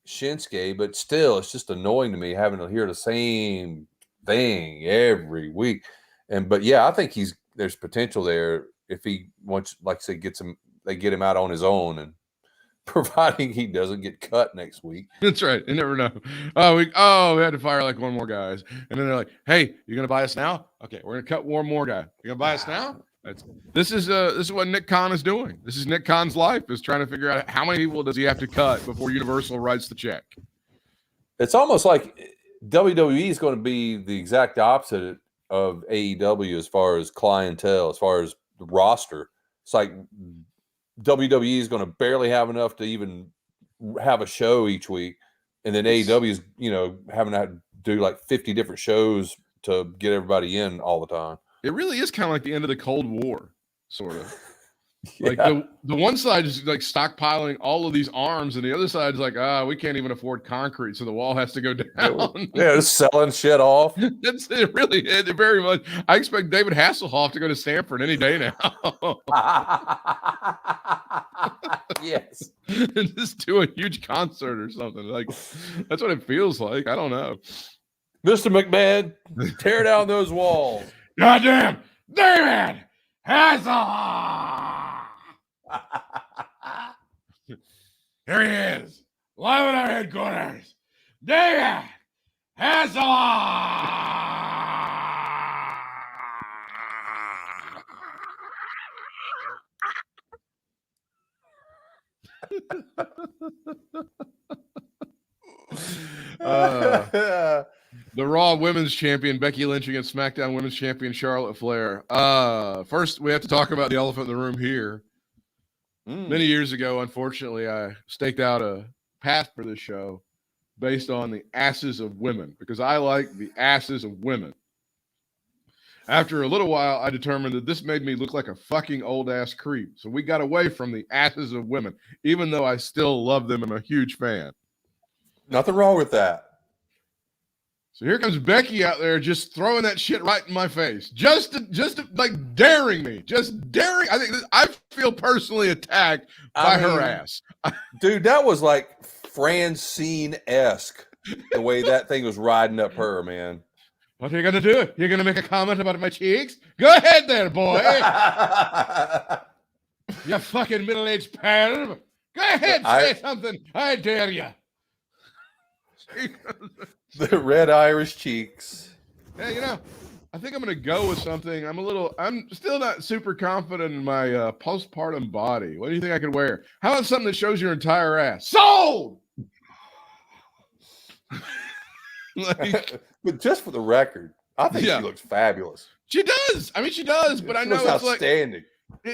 [SPEAKER 2] Shinsuke, but still, it's just annoying to me having to hear the same thing every week. But yeah, I think there's potential there if he wants, like I said, they get him out on his own, and providing he doesn't get cut next week.
[SPEAKER 1] That's right. You never know. We had to fire like one more guys, and then they're like, "Hey, you're gonna buy us now? Okay, we're gonna cut one more guy. You're gonna buy us now?" This is what Nick Khan is doing. This is Nick Khan's life, is trying to figure out how many people does he have to cut before Universal writes the check.
[SPEAKER 2] It's almost like WWE is going to be the exact opposite of AEW as far as clientele, as far as the roster. It's like WWE is going to barely have enough to even have a show each week, and then AEW is having to do like 50 different shows to get everybody in all the time.
[SPEAKER 1] It really is kind of like the end of the Cold War, sort of. Like the one side is like stockpiling all of these arms, and the other side is like, we can't even afford concrete, so the wall has to go down.
[SPEAKER 2] Yeah, just selling shit off.
[SPEAKER 1] That's it. Really, it very much. I expect David Hasselhoff to go to Stanford any day now.
[SPEAKER 2] Yes,
[SPEAKER 1] and just do a huge concert or something. Like that's what it feels like. I don't know.
[SPEAKER 2] Mr. McMahon, tear down those walls.
[SPEAKER 1] Goddamn, David Hasselhoff. Here he is, live at our headquarters. David Hasselhoff. The Raw Women's Champion Becky Lynch against SmackDown Women's Champion Charlotte Flair. First, we have to talk about the elephant in the room here. Many years ago, unfortunately, I staked out a path for this show based on the asses of women, because I like the asses of women. After a little while, I determined that this made me look like a fucking old-ass creep. So we got away from the asses of women, even though I still love them and I'm a huge fan.
[SPEAKER 2] Nothing wrong with that.
[SPEAKER 1] So here comes Becky out there just throwing that shit right in my face. Just to, like daring me. Just daring. I feel personally attacked by her ass.
[SPEAKER 2] Dude, that was like Francine-esque, the way that thing was riding up her, man.
[SPEAKER 1] What are you going to do? You're going to make a comment about my cheeks? Go ahead there, boy. You fucking middle-aged perv. Go ahead, say something. I dare you.
[SPEAKER 2] The red Irish cheeks.
[SPEAKER 1] Yeah, I think I'm going to go with something. I'm still not super confident in my postpartum body. What do you think I could wear? How about something that shows your entire ass? Sold!
[SPEAKER 2] But just for the record, I think she looks fabulous.
[SPEAKER 1] She does. I mean, she does, but I know it's
[SPEAKER 2] outstanding.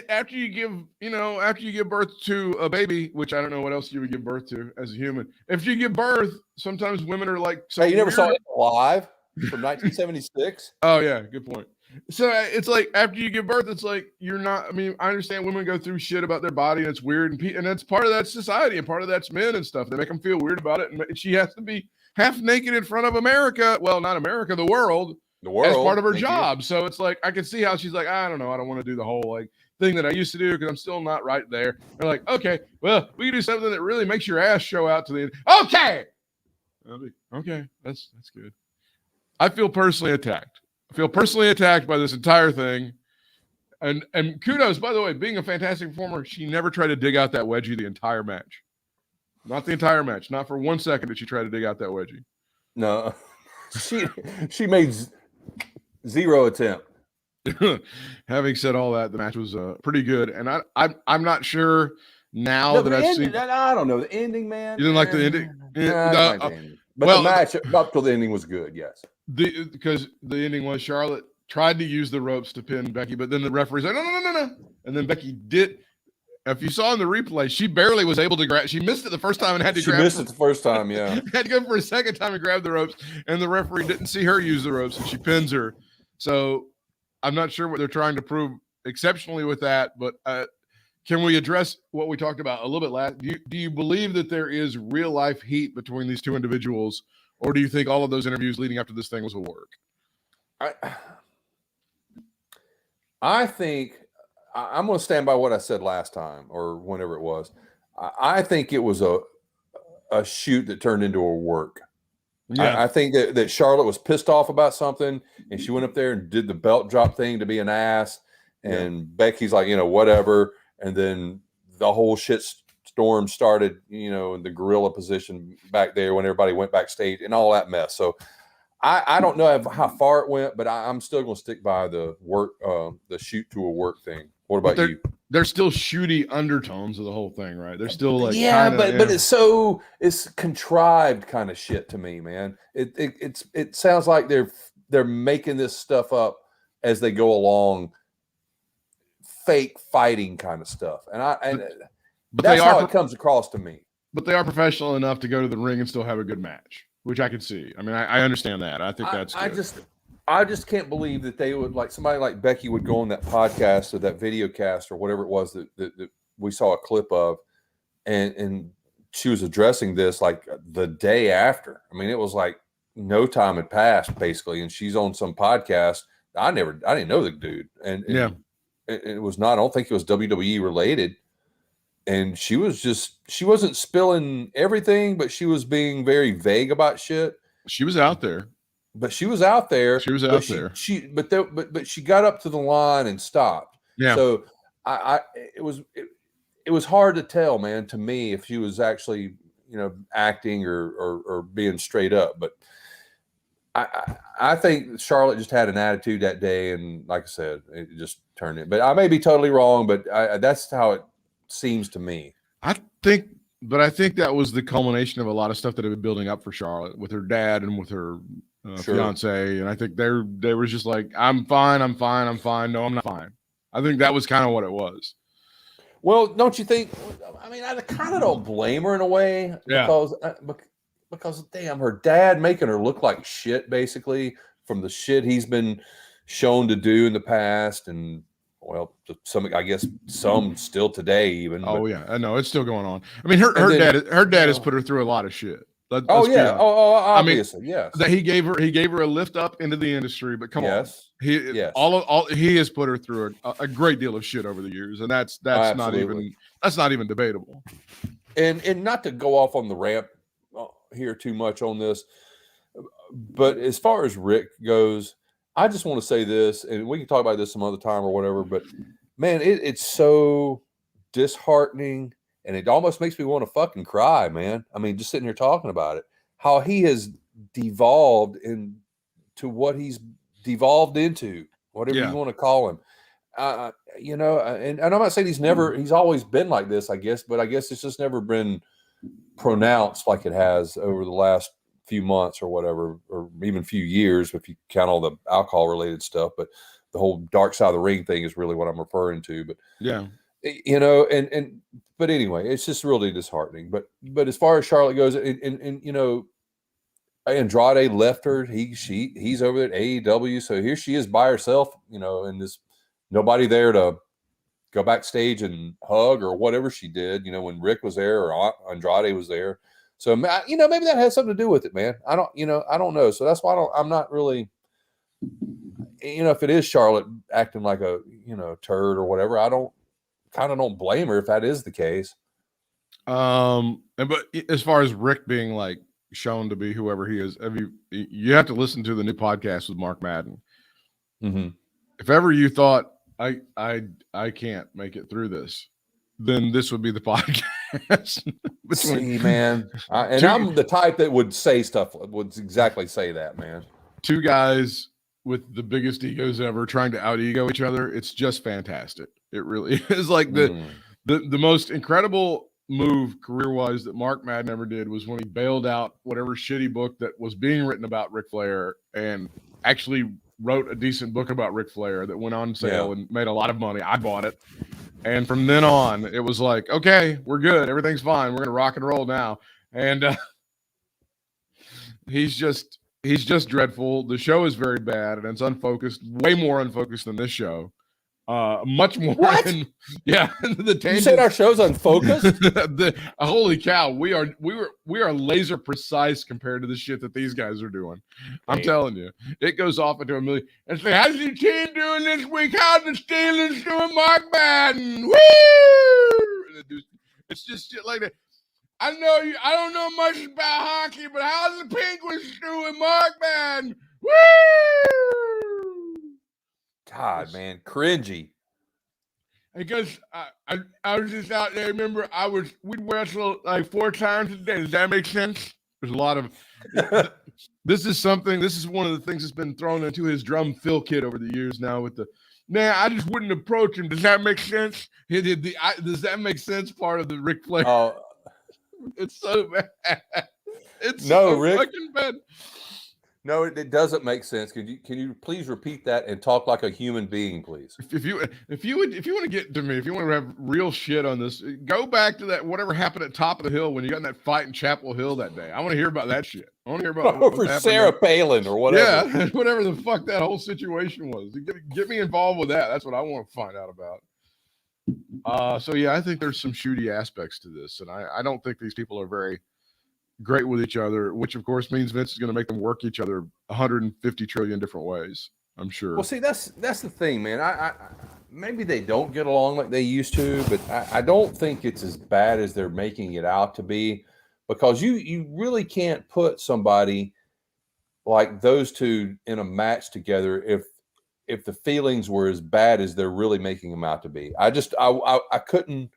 [SPEAKER 1] After you give birth to a baby, which I don't know what else you would give birth to as a human. If you give birth, sometimes women are like,
[SPEAKER 2] hey, you never saw it live from 1976?
[SPEAKER 1] Oh yeah, good point. So it's like after you give birth, it's like you're not. I mean, I understand women go through shit about their body, and it's weird, and that's part of that society, and part of that's men and stuff. They make them feel weird about it, and she has to be half naked in front of America. Well, not America, the world. As part of her job. So it's like I can see how she's like, I don't know, I don't want to do the whole like thing that I used to do because I'm still not right there. They're like, okay, well, we can do something that really makes your ass show out to the end. Okay, that's good. I feel personally attacked. I feel personally attacked by this entire thing. And kudos, by the way, being a fantastic performer, she never tried to dig out that wedgie the entire match. Not the entire match. Not for 1 second did she try to dig out that wedgie.
[SPEAKER 2] No, she made zero attempt.
[SPEAKER 1] Having said all that, the match was pretty good, and I'm not sure now
[SPEAKER 2] No,
[SPEAKER 1] that I've seen.
[SPEAKER 2] I don't know the ending, man.
[SPEAKER 1] You didn't like the ending?
[SPEAKER 2] But the match up till the ending was good. Yes,
[SPEAKER 1] because the ending was Charlotte tried to use the ropes to pin Becky, but then the referee said no, and then Becky did. If you saw in the replay, she barely was able to grab. She missed it the first time and had to grab.
[SPEAKER 2] She missed it the first time. Yeah,
[SPEAKER 1] had to go for a second time and grab the ropes, and the referee didn't see her use the ropes, and she pins her. So I'm not sure what they're trying to prove exceptionally with that, but can we address what we talked about a little bit last? Do you believe that there is real life heat between these two individuals, or do you think all of those interviews leading up to this thing was a work?
[SPEAKER 2] I think I'm going to stand by what I said last time or whenever it was. I think it was a shoot that turned into a work. Yeah. I think that Charlotte was pissed off about something, and she went up there and did the belt drop thing to be an ass. And Becky's like, whatever. And then the whole shit storm started, in the gorilla position back there when everybody went backstage and all that mess. So I don't know how far it went, but I'm still going to stick by the work, the shoot to a work thing. What about you?
[SPEAKER 1] There's still shooty undertones of the whole thing, right? There's still like
[SPEAKER 2] but it's contrived kind of shit to me, man. It sounds like they're making this stuff up as they go along, fake fighting kind of stuff, but that's how it comes across to me.
[SPEAKER 1] But they are professional enough to go to the ring and still have a good match, which I can see. I mean, I understand that. I think that's good.
[SPEAKER 2] I just can't believe that they would, like, somebody like Becky would go on that podcast or that video cast or whatever it was that we saw a clip of, and she was addressing this like the day after. I mean, it was like no time had passed basically, and she's on some podcast. I didn't know the dude, and it was not. I don't think it was WWE related. And she wasn't spilling everything, but she was being very vague about shit.
[SPEAKER 1] She was out there.
[SPEAKER 2] But she was out there. But she got up to the line and stopped. Yeah. So it was hard to tell, man, to me, if she was actually, acting or being straight up. But I think Charlotte just had an attitude that day, and like I said, it just turned it. But I may be totally wrong, but that's how it seems to me.
[SPEAKER 1] I think that was the culmination of a lot of stuff that had been building up for Charlotte with her dad and with her fiance. And I think they were just like, I'm fine. No, I'm not fine. I think that was kind of what it was.
[SPEAKER 2] Well, don't you think? I mean, I kind of don't blame her in a way because damn, her dad making her look like shit, basically, from the shit he's been shown to do in the past. And well, I guess some still today even.
[SPEAKER 1] Oh, yeah. I know. It's still going on. I mean, her dad has put her through a lot of shit.
[SPEAKER 2] Obviously, yes.
[SPEAKER 1] That he gave her a lift up into the industry, but come on. He has put her through a great deal of shit over the years, and that's not even debatable.
[SPEAKER 2] And not to go off on the ramp here too much on this, but as far as Rick goes, I just want to say this, and we can talk about this some other time or whatever, but man, it's so disheartening, and it almost makes me want to fucking cry, man. I mean, just sitting here talking about it, how he has devolved into what he's devolved into, whatever you want to call him. And I'm not saying he's always been like this, I guess, but I guess it's just never been pronounced like it has over the last few months or whatever, or even few years if you count all the alcohol related stuff. But the whole dark side of the ring thing is really what I'm referring to. But but anyway, it's just really disheartening. But as far as Charlotte goes, and Andrade left her. He's over there at AEW, so here she is by herself, and there's nobody there to go backstage and hug or whatever she did, when Rick was there or Andrade was there. So, maybe that has something to do with it, man. I don't know. So that's why I'm not really, if it is Charlotte acting like a, turd or whatever, I don't blame her if that is the case.
[SPEAKER 1] But as far as Rick being like shown to be whoever he is, you have to listen to the new podcast with Mark Madden.
[SPEAKER 2] Mm-hmm.
[SPEAKER 1] If ever you thought I can't make it through this, then this would be the podcast.
[SPEAKER 2] See, man, I'm the type that would say stuff, would exactly say that, man.
[SPEAKER 1] Two guys with the biggest egos ever trying to out-ego each other. It's just fantastic. It really is. Like the most incredible move career-wise that Mark Madden ever did was when he bailed out whatever shitty book that was being written about Ric Flair and actually wrote a decent book about Ric Flair that went on sale and made a lot of money. I bought it. And from then on, it was like, okay, we're good. Everything's fine. We're going to rock and roll now. And he's just dreadful. The show is very bad, and it's unfocused, way more unfocused than this show. Much more.
[SPEAKER 2] What?
[SPEAKER 1] The tangents.
[SPEAKER 2] You said our show's unfocused?
[SPEAKER 1] Holy cow, we are laser precise compared to the shit that these guys are doing. I'm telling you, it goes off into a million. And say, how's your team doing this week? How's the Steelers doing, Mark Madden? Woo! It's just shit like that. I don't know much about hockey, but how's the Penguins doing, Mark Madden? Woo!
[SPEAKER 2] God, man, cringy.
[SPEAKER 1] Because I was just out there. Remember, we'd wrestle like 4 times a day. Does that make sense? There's a lot of. This is one of the things that's been thrown into his drum fill kit over the years now. With the man, I just wouldn't approach him. Does that make sense? Does that make sense? Part of the Ric Flair.
[SPEAKER 2] Oh,
[SPEAKER 1] it's so bad. It's
[SPEAKER 2] Rick,
[SPEAKER 1] fucking bad.
[SPEAKER 2] No, it doesn't make sense. Can you please repeat that and talk like a human being, please?
[SPEAKER 1] If you want to get to me, if you want to have real shit on this, go back to that whatever happened at Top of the Hill when you got in that fight in Chapel Hill that day. I want to hear about that shit. I want to hear about
[SPEAKER 2] over Sarah Palin or whatever.
[SPEAKER 1] Yeah, whatever the fuck that whole situation was. Get me involved with that. That's what I want to find out about. So yeah, I think there's some shooty aspects to this, and I don't think these people are very great with each other, which of course means Vince is going to make them work each other 150 trillion different ways. I'm sure.
[SPEAKER 2] Well, see, that's the thing, man. I maybe they don't get along like they used to, but I don't think it's as bad as they're making it out to be, because you really can't put somebody like those two in a match together if the feelings were as bad as they're really making them out to be. I couldn't,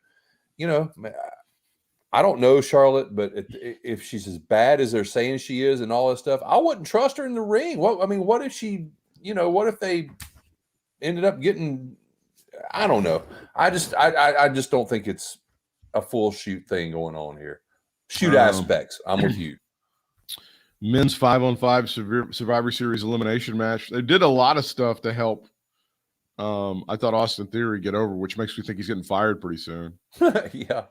[SPEAKER 2] I don't know Charlotte, but if she's as bad as they're saying she is and all that stuff, I wouldn't trust her in the ring. What if she, what if they ended up getting, I don't know. I just don't think it's a full shoot thing going on here. Shoot aspects. I'm with you.
[SPEAKER 1] Men's 5-on-5 Survivor Series elimination match. They did a lot of stuff to help. I thought Austin Theory get over, which makes me think he's getting fired pretty soon.
[SPEAKER 2] Yeah.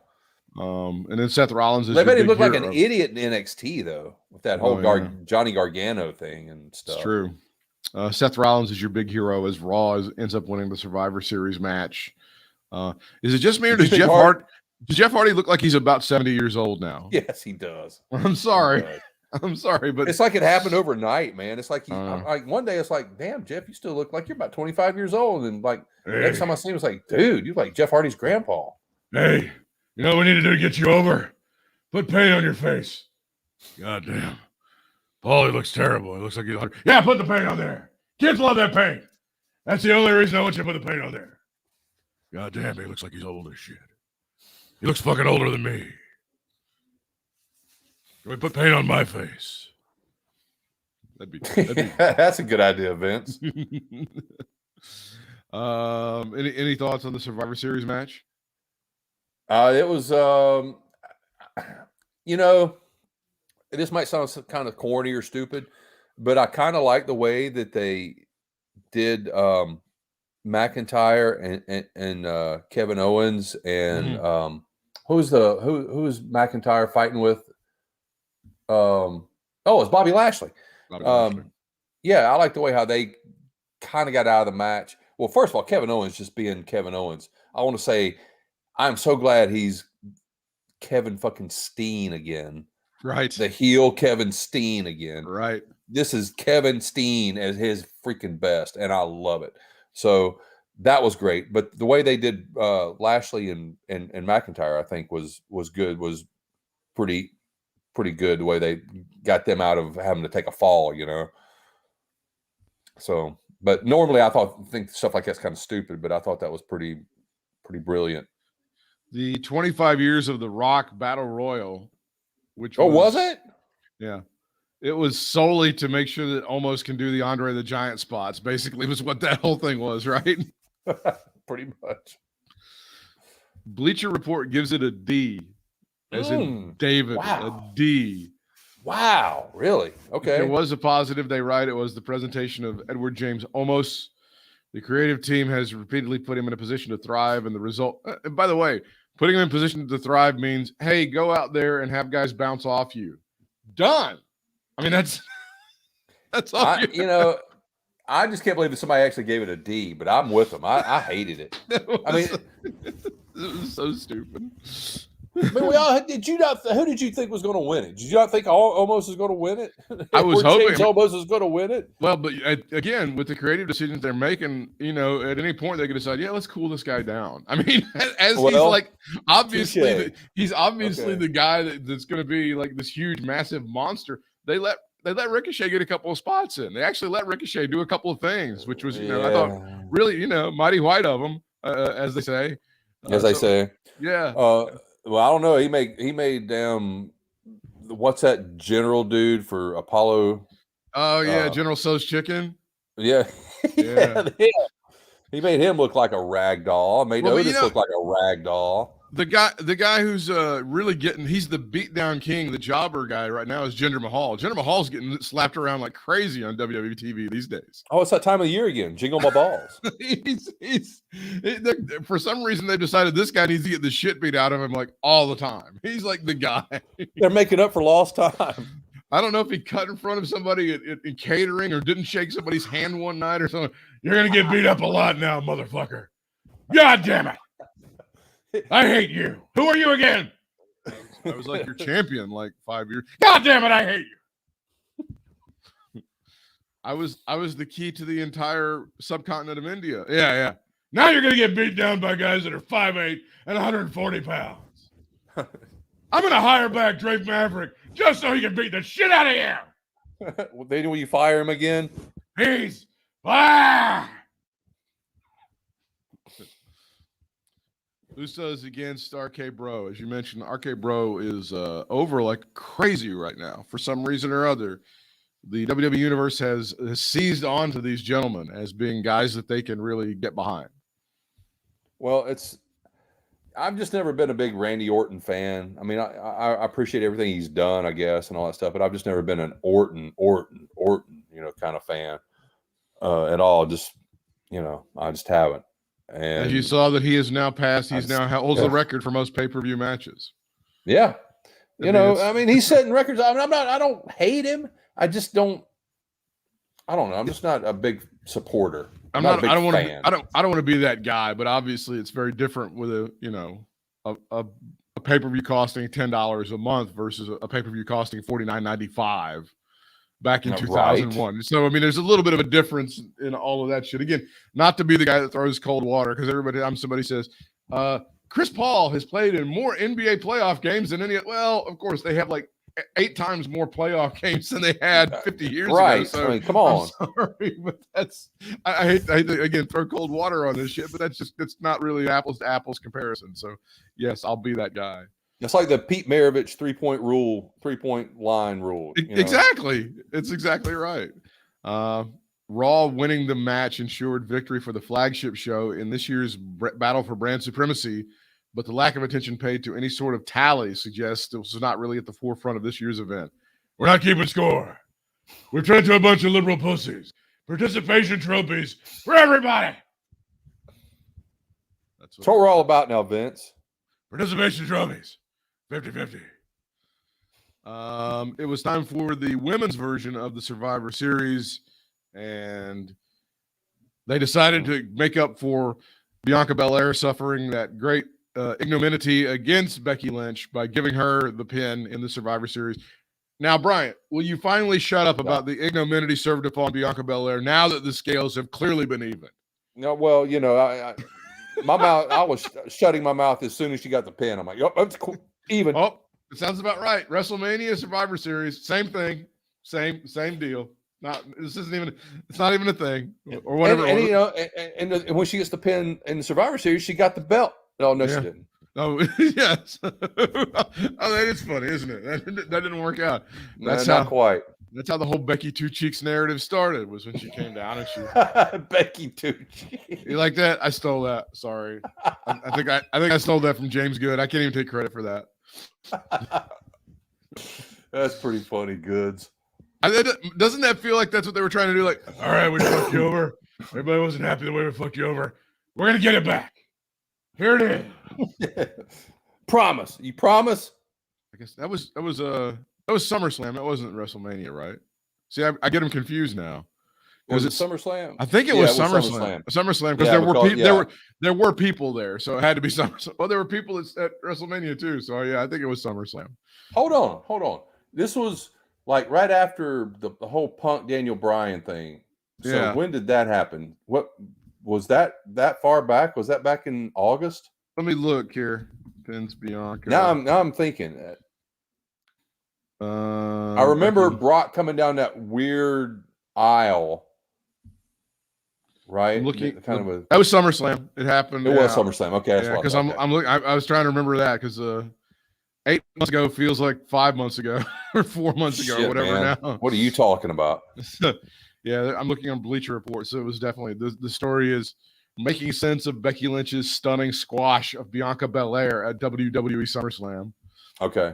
[SPEAKER 1] And then Seth Rollins is.
[SPEAKER 2] They made him look like an idiot in NXT though, with that whole Johnny Gargano thing and stuff.
[SPEAKER 1] It's true. Seth Rollins is your big hero as Raw ends up winning the Survivor Series match. Is it just me or does Jeff Hardy look like he's about 70 years old now?
[SPEAKER 2] Yes, he does.
[SPEAKER 1] I'm sorry. I'm sorry, but
[SPEAKER 2] it's like it happened overnight, man. It's like like one day it's like, damn, Jeff, you still look like you're about 25 years old, and like next time I see him, it's like, dude, you like Jeff Hardy's grandpa.
[SPEAKER 1] Hey. You know what we need to do to get you over? Put paint on your face. God damn. Paulie looks terrible. It looks like he's hungry. Yeah, put the paint on there. Kids love that paint. That's the only reason I want you to put the paint on there. God damn, he looks like he's old as shit. He looks fucking older than me. Can we put paint on my face? That'd be
[SPEAKER 2] That's a good idea, Vince.
[SPEAKER 1] Any thoughts on the Survivor Series match?
[SPEAKER 2] It was, this might sound kind of corny or stupid, but I kind of like the way that they did McIntyre and Kevin Owens and who's McIntyre fighting with? It's Bobby Lashley. Yeah, I like the way how they kind of got out of the match. Well, first of all, Kevin Owens just being Kevin Owens. I want to say I'm so glad he's Kevin fucking Steen again.
[SPEAKER 1] Right.
[SPEAKER 2] The heel Kevin Steen again.
[SPEAKER 1] Right.
[SPEAKER 2] This is Kevin Steen at his freaking best, and I love it. So that was great. But the way they did Lashley and McIntyre, I think was good, was pretty good, the way they got them out of having to take a fall, So But normally I think stuff like that's kind of stupid, but I thought that was pretty brilliant.
[SPEAKER 1] The 25 years of the Rock Battle Royal, which
[SPEAKER 2] was it?
[SPEAKER 1] Yeah. It was solely to make sure that Omos can do the Andre the Giant spots. Basically, was what that whole thing was, right?
[SPEAKER 2] Pretty much.
[SPEAKER 1] Bleacher Report gives it a D, as in David,
[SPEAKER 2] wow.
[SPEAKER 1] a D.
[SPEAKER 2] Wow, really? Okay.
[SPEAKER 1] There was a positive. They write it was the presentation of Edward James Omos. The creative team has repeatedly put him in a position to thrive, and the result. And by the way, putting him in position to thrive means, hey, go out there and have guys bounce off you. Done. I mean, that's all.
[SPEAKER 2] I just can't believe that somebody actually gave it a D, but I'm with them. I hated it.
[SPEAKER 1] It was so stupid.
[SPEAKER 2] But we all did. You not? Who did you think was going to win it? Did you not think Omos was going to win it?
[SPEAKER 1] I was hoping
[SPEAKER 2] Omos was going to win it.
[SPEAKER 1] Well, but again, with the creative decisions they're making, at any point they could decide, yeah, let's cool this guy down. I mean, he's like obviously he's obviously the guy that's going to be like this huge, massive monster. They let Ricochet get a couple of spots in. They actually let Ricochet do a couple of things, which was I thought really mighty white of them, as they say.
[SPEAKER 2] Yeah. Well, I don't know. He made what's that general dude for Apollo?
[SPEAKER 1] Oh yeah, General So's chicken.
[SPEAKER 2] Yeah. Yeah. He made him look like a rag doll. Made Otis look like a rag doll.
[SPEAKER 1] The guy who's really he's the beatdown king, the jobber guy right now is Jinder Mahal. Jinder Mahal's getting slapped around like crazy on WWE TV these days.
[SPEAKER 2] Oh, it's that time of the year again. Jingle my balls.
[SPEAKER 1] For some reason they've decided this guy needs to get the shit beat out of him like all the time. He's like the guy.
[SPEAKER 2] They're making up for lost time.
[SPEAKER 1] I don't know if he cut in front of somebody in catering or didn't shake somebody's hand one night or something. You're gonna get beat up a lot now, motherfucker. God damn it. I hate you. Who are you again? I was like your champion like 5 years. God damn it, I hate you. I was the key to the entire subcontinent of India. Yeah. Now you're gonna get beat down by guys that are 5'8" and 140 pounds. I'm gonna hire back Drake Maverick just so he can beat the shit out of you.
[SPEAKER 2] Well, then will you fire him again?
[SPEAKER 1] He's Usos against RK Bro. As you mentioned, RK Bro is over like crazy right now. For some reason or other, the WWE Universe has seized on to these gentlemen as being guys that they can really get behind.
[SPEAKER 2] Well, I've just never been a big Randy Orton fan. I mean, I appreciate everything he's done, I guess, and all that stuff, but I've just never been an Orton, kind of fan at all. Just, I just haven't. And
[SPEAKER 1] as you saw that he is now passed, holds the record for most pay-per-view matches.
[SPEAKER 2] Yeah. He's setting records. I mean, I don't hate him. I just don't know. I'm just not a big supporter. I don't want to be that guy, but obviously it's very different with a pay-per-view costing $10 a month versus a pay-per-view costing $49.95 back in 2001. Right. So, I mean, there's a little bit of a difference in all of that shit. Again, not to be the guy that throws cold water, because somebody says, Chris Paul has played in more NBA playoff games than any. Well, of course, they have like 8 times more playoff games than they had 50 years ago. So, I mean, come on.
[SPEAKER 1] I'm sorry, but I hate to, again, throw cold water on this shit, but it's not really apples to apples comparison. So, yes, I'll be that guy.
[SPEAKER 2] It's like the Pete Maravich 3-point line rule.
[SPEAKER 1] Exactly. It's exactly right. Raw winning the match ensured victory for the flagship show in this year's battle for brand supremacy, but the lack of attention paid to any sort of tally suggests this was not really at the forefront of this year's event. We're not keeping score. We're turned to a bunch of liberal pussies. Participation trophies for everybody.
[SPEAKER 2] That's what we're all about now, Vince.
[SPEAKER 1] Participation trophies. 50-50. It was time for the women's version of the Survivor Series, and they decided to make up for Bianca Belair suffering that great ignominy against Becky Lynch by giving her the pin in the Survivor Series. Now, Bryant, will you finally shut up about the ignominy served upon Bianca Belair now that the scales have clearly been even?
[SPEAKER 2] No, well, my mouth. I was shutting my mouth as soon as she got the pin. I'm like, "Yep, that's cool." Even.
[SPEAKER 1] Oh, it sounds about right. WrestleMania, Survivor Series, same thing, same deal. Not this isn't even. It's not even a thing or whatever.
[SPEAKER 2] And you know, and when she gets the pin in the Survivor Series, she got the belt. Oh no, she didn't.
[SPEAKER 1] Oh yes. Oh, that is funny, isn't it? That didn't work out. That's
[SPEAKER 2] not quite.
[SPEAKER 1] That's how the whole Becky Two Cheeks narrative started. Was when she came down and she
[SPEAKER 2] Becky Two Cheeks.
[SPEAKER 1] You like that? I stole that. Sorry. I think I stole that from James Good. I can't even take credit for that.
[SPEAKER 2] That's pretty funny, Goods.
[SPEAKER 1] Doesn't that feel like that's what they were trying to do? Like, all right, we fucked you over. Everybody wasn't happy the way we fucked you over. We're gonna get it back. Here it is.
[SPEAKER 2] Promise. You promise?
[SPEAKER 1] I guess that was SummerSlam. That wasn't WrestleMania, right? See, I get them confused now.
[SPEAKER 2] Was it SummerSlam?
[SPEAKER 1] I think it was SummerSlam. SummerSlam because there were people there, so it had to be SummerSlam. Well, there were people at WrestleMania too, so yeah, I think it was SummerSlam.
[SPEAKER 2] Hold on. This was like right after the whole Punk Daniel Bryan thing. So when did that happen? What was that far back? Was that back in August?
[SPEAKER 1] Let me look here. Vince Bianca.
[SPEAKER 2] Now I'm thinking that. I remember Brock coming down that weird aisle. Right,
[SPEAKER 1] that was SummerSlam. It happened.
[SPEAKER 2] It was SummerSlam. Okay,
[SPEAKER 1] because I'm looking. I was trying to remember that because 8 months ago feels like 5 months ago or 4 months ago or whatever. Man. Now,
[SPEAKER 2] what are you talking about?
[SPEAKER 1] Yeah, I'm looking on Bleacher Report. So it was definitely the story is making sense of Becky Lynch's stunning squash of Bianca Belair at WWE SummerSlam.
[SPEAKER 2] Okay.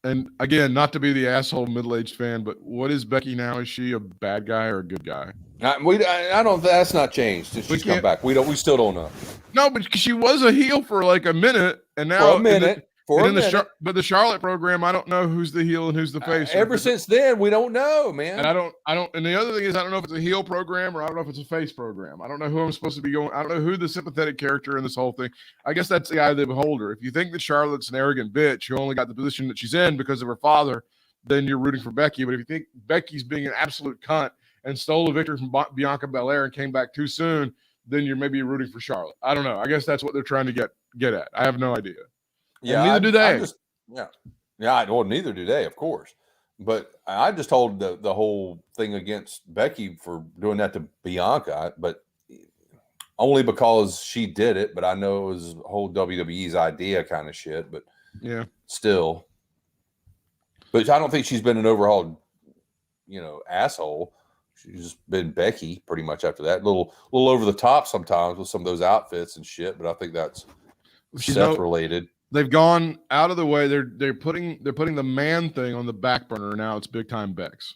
[SPEAKER 1] And again, not to be the asshole middle-aged fan, but what is Becky now? Is she a bad guy or a good guy?
[SPEAKER 2] I don't. That's not changed since she's come back. We still don't know.
[SPEAKER 1] No, but she was a heel for like a minute, and now
[SPEAKER 2] for a minute.
[SPEAKER 1] But the Charlotte program, I don't know who's the heel and who's the face.
[SPEAKER 2] Ever since then, we don't know, man.
[SPEAKER 1] And I don't. And the other thing is, I don't know if it's a heel program or I don't know if it's a face program. I don't know who I'm supposed to be going. I don't know who the sympathetic character in this whole thing. I guess that's the eye of the beholder. If you think that Charlotte's an arrogant bitch who only got the position that she's in because of her father, then you're rooting for Becky. But if you think Becky's being an absolute cunt and stole the victory from Bianca Belair and came back too soon, then you're maybe rooting for Charlotte. I don't know. I guess that's what they're trying to get at. I have no idea.
[SPEAKER 2] Yeah,
[SPEAKER 1] and neither do they.
[SPEAKER 2] Well, neither do they, of course. But I just told the whole thing against Becky for doing that to Bianca, but only because she did it. But I know it was whole WWE's idea kind of shit. But
[SPEAKER 1] yeah,
[SPEAKER 2] still. But I don't think she's been an overhauled, asshole. She's just been Becky pretty much after that. A little over the top sometimes with some of those outfits and shit. But I think that's Seth related.
[SPEAKER 1] They've gone out of the way. They're putting the man thing on the back burner now. It's Big Time Bex.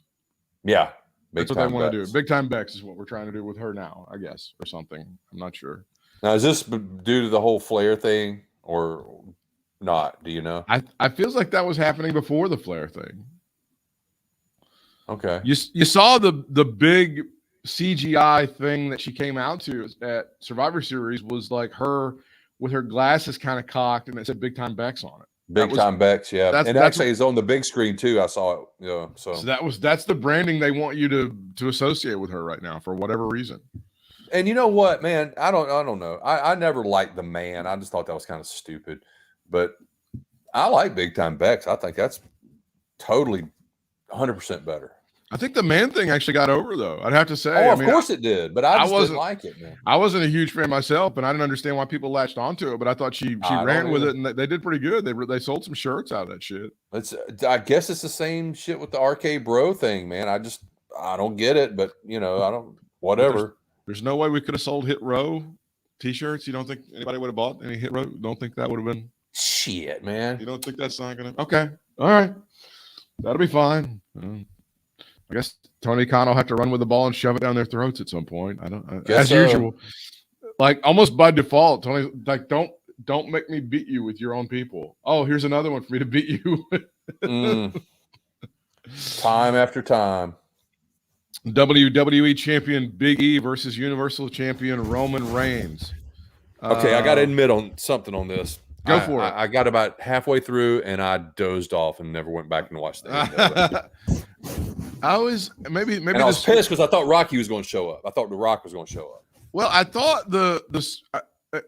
[SPEAKER 2] Yeah,
[SPEAKER 1] that's what they want to do. Big Time Bex is what we're trying to do with her now, I guess, or something. I'm not sure.
[SPEAKER 2] Now, is this due to the whole Flair thing or not? Do you know?
[SPEAKER 1] I feels like that was happening before the Flair thing.
[SPEAKER 2] Okay.
[SPEAKER 1] You saw the big CGI thing that she came out to at Survivor Series was like her with her glasses kind of cocked, and it said Big Time Bex on it.
[SPEAKER 2] Big Time Bex, yeah. And actually, it's on the big screen too. I saw it. Yeah. So
[SPEAKER 1] that's the branding they want you to associate with her right now for whatever reason.
[SPEAKER 2] And you know what, man? I don't know. I never liked the man. I just thought that was kind of stupid. But I like Big Time Bex. I think that's totally 100% better.
[SPEAKER 1] I think the man thing actually got over, though. I'd have to say.
[SPEAKER 2] Oh, of course it did, but I just didn't like it, man.
[SPEAKER 1] I wasn't a huge fan myself, and I didn't understand why people latched onto it. But I thought she ran with it, and they did pretty good. They sold some shirts out of that shit.
[SPEAKER 2] I guess it's the same shit with the RK Bro thing, man. I don't get it, but I don't. Whatever.
[SPEAKER 1] There's no way we could have sold Hit Row T-shirts. You don't think anybody would have bought any Hit Row? Don't think that would have been
[SPEAKER 2] shit, man.
[SPEAKER 1] You don't think that's not gonna? Okay, all right, that'll be fine. I guess Tony Khan will have to run with the ball and shove it down their throats at some point. As usual, like almost by default, Tony's like, don't make me beat you with your own people. Oh, here's another one for me to beat you with.
[SPEAKER 2] Time after time.
[SPEAKER 1] WWE champion Big E versus Universal champion Roman Reigns.
[SPEAKER 2] Okay, I got to admit on something on this.
[SPEAKER 1] Go for it.
[SPEAKER 2] I got about halfway through and I dozed off and never went back and watched that.
[SPEAKER 1] I was maybe
[SPEAKER 2] and I was pissed because I thought Rocky was going to show up. I thought The Rock was going to show up.
[SPEAKER 1] Well, I thought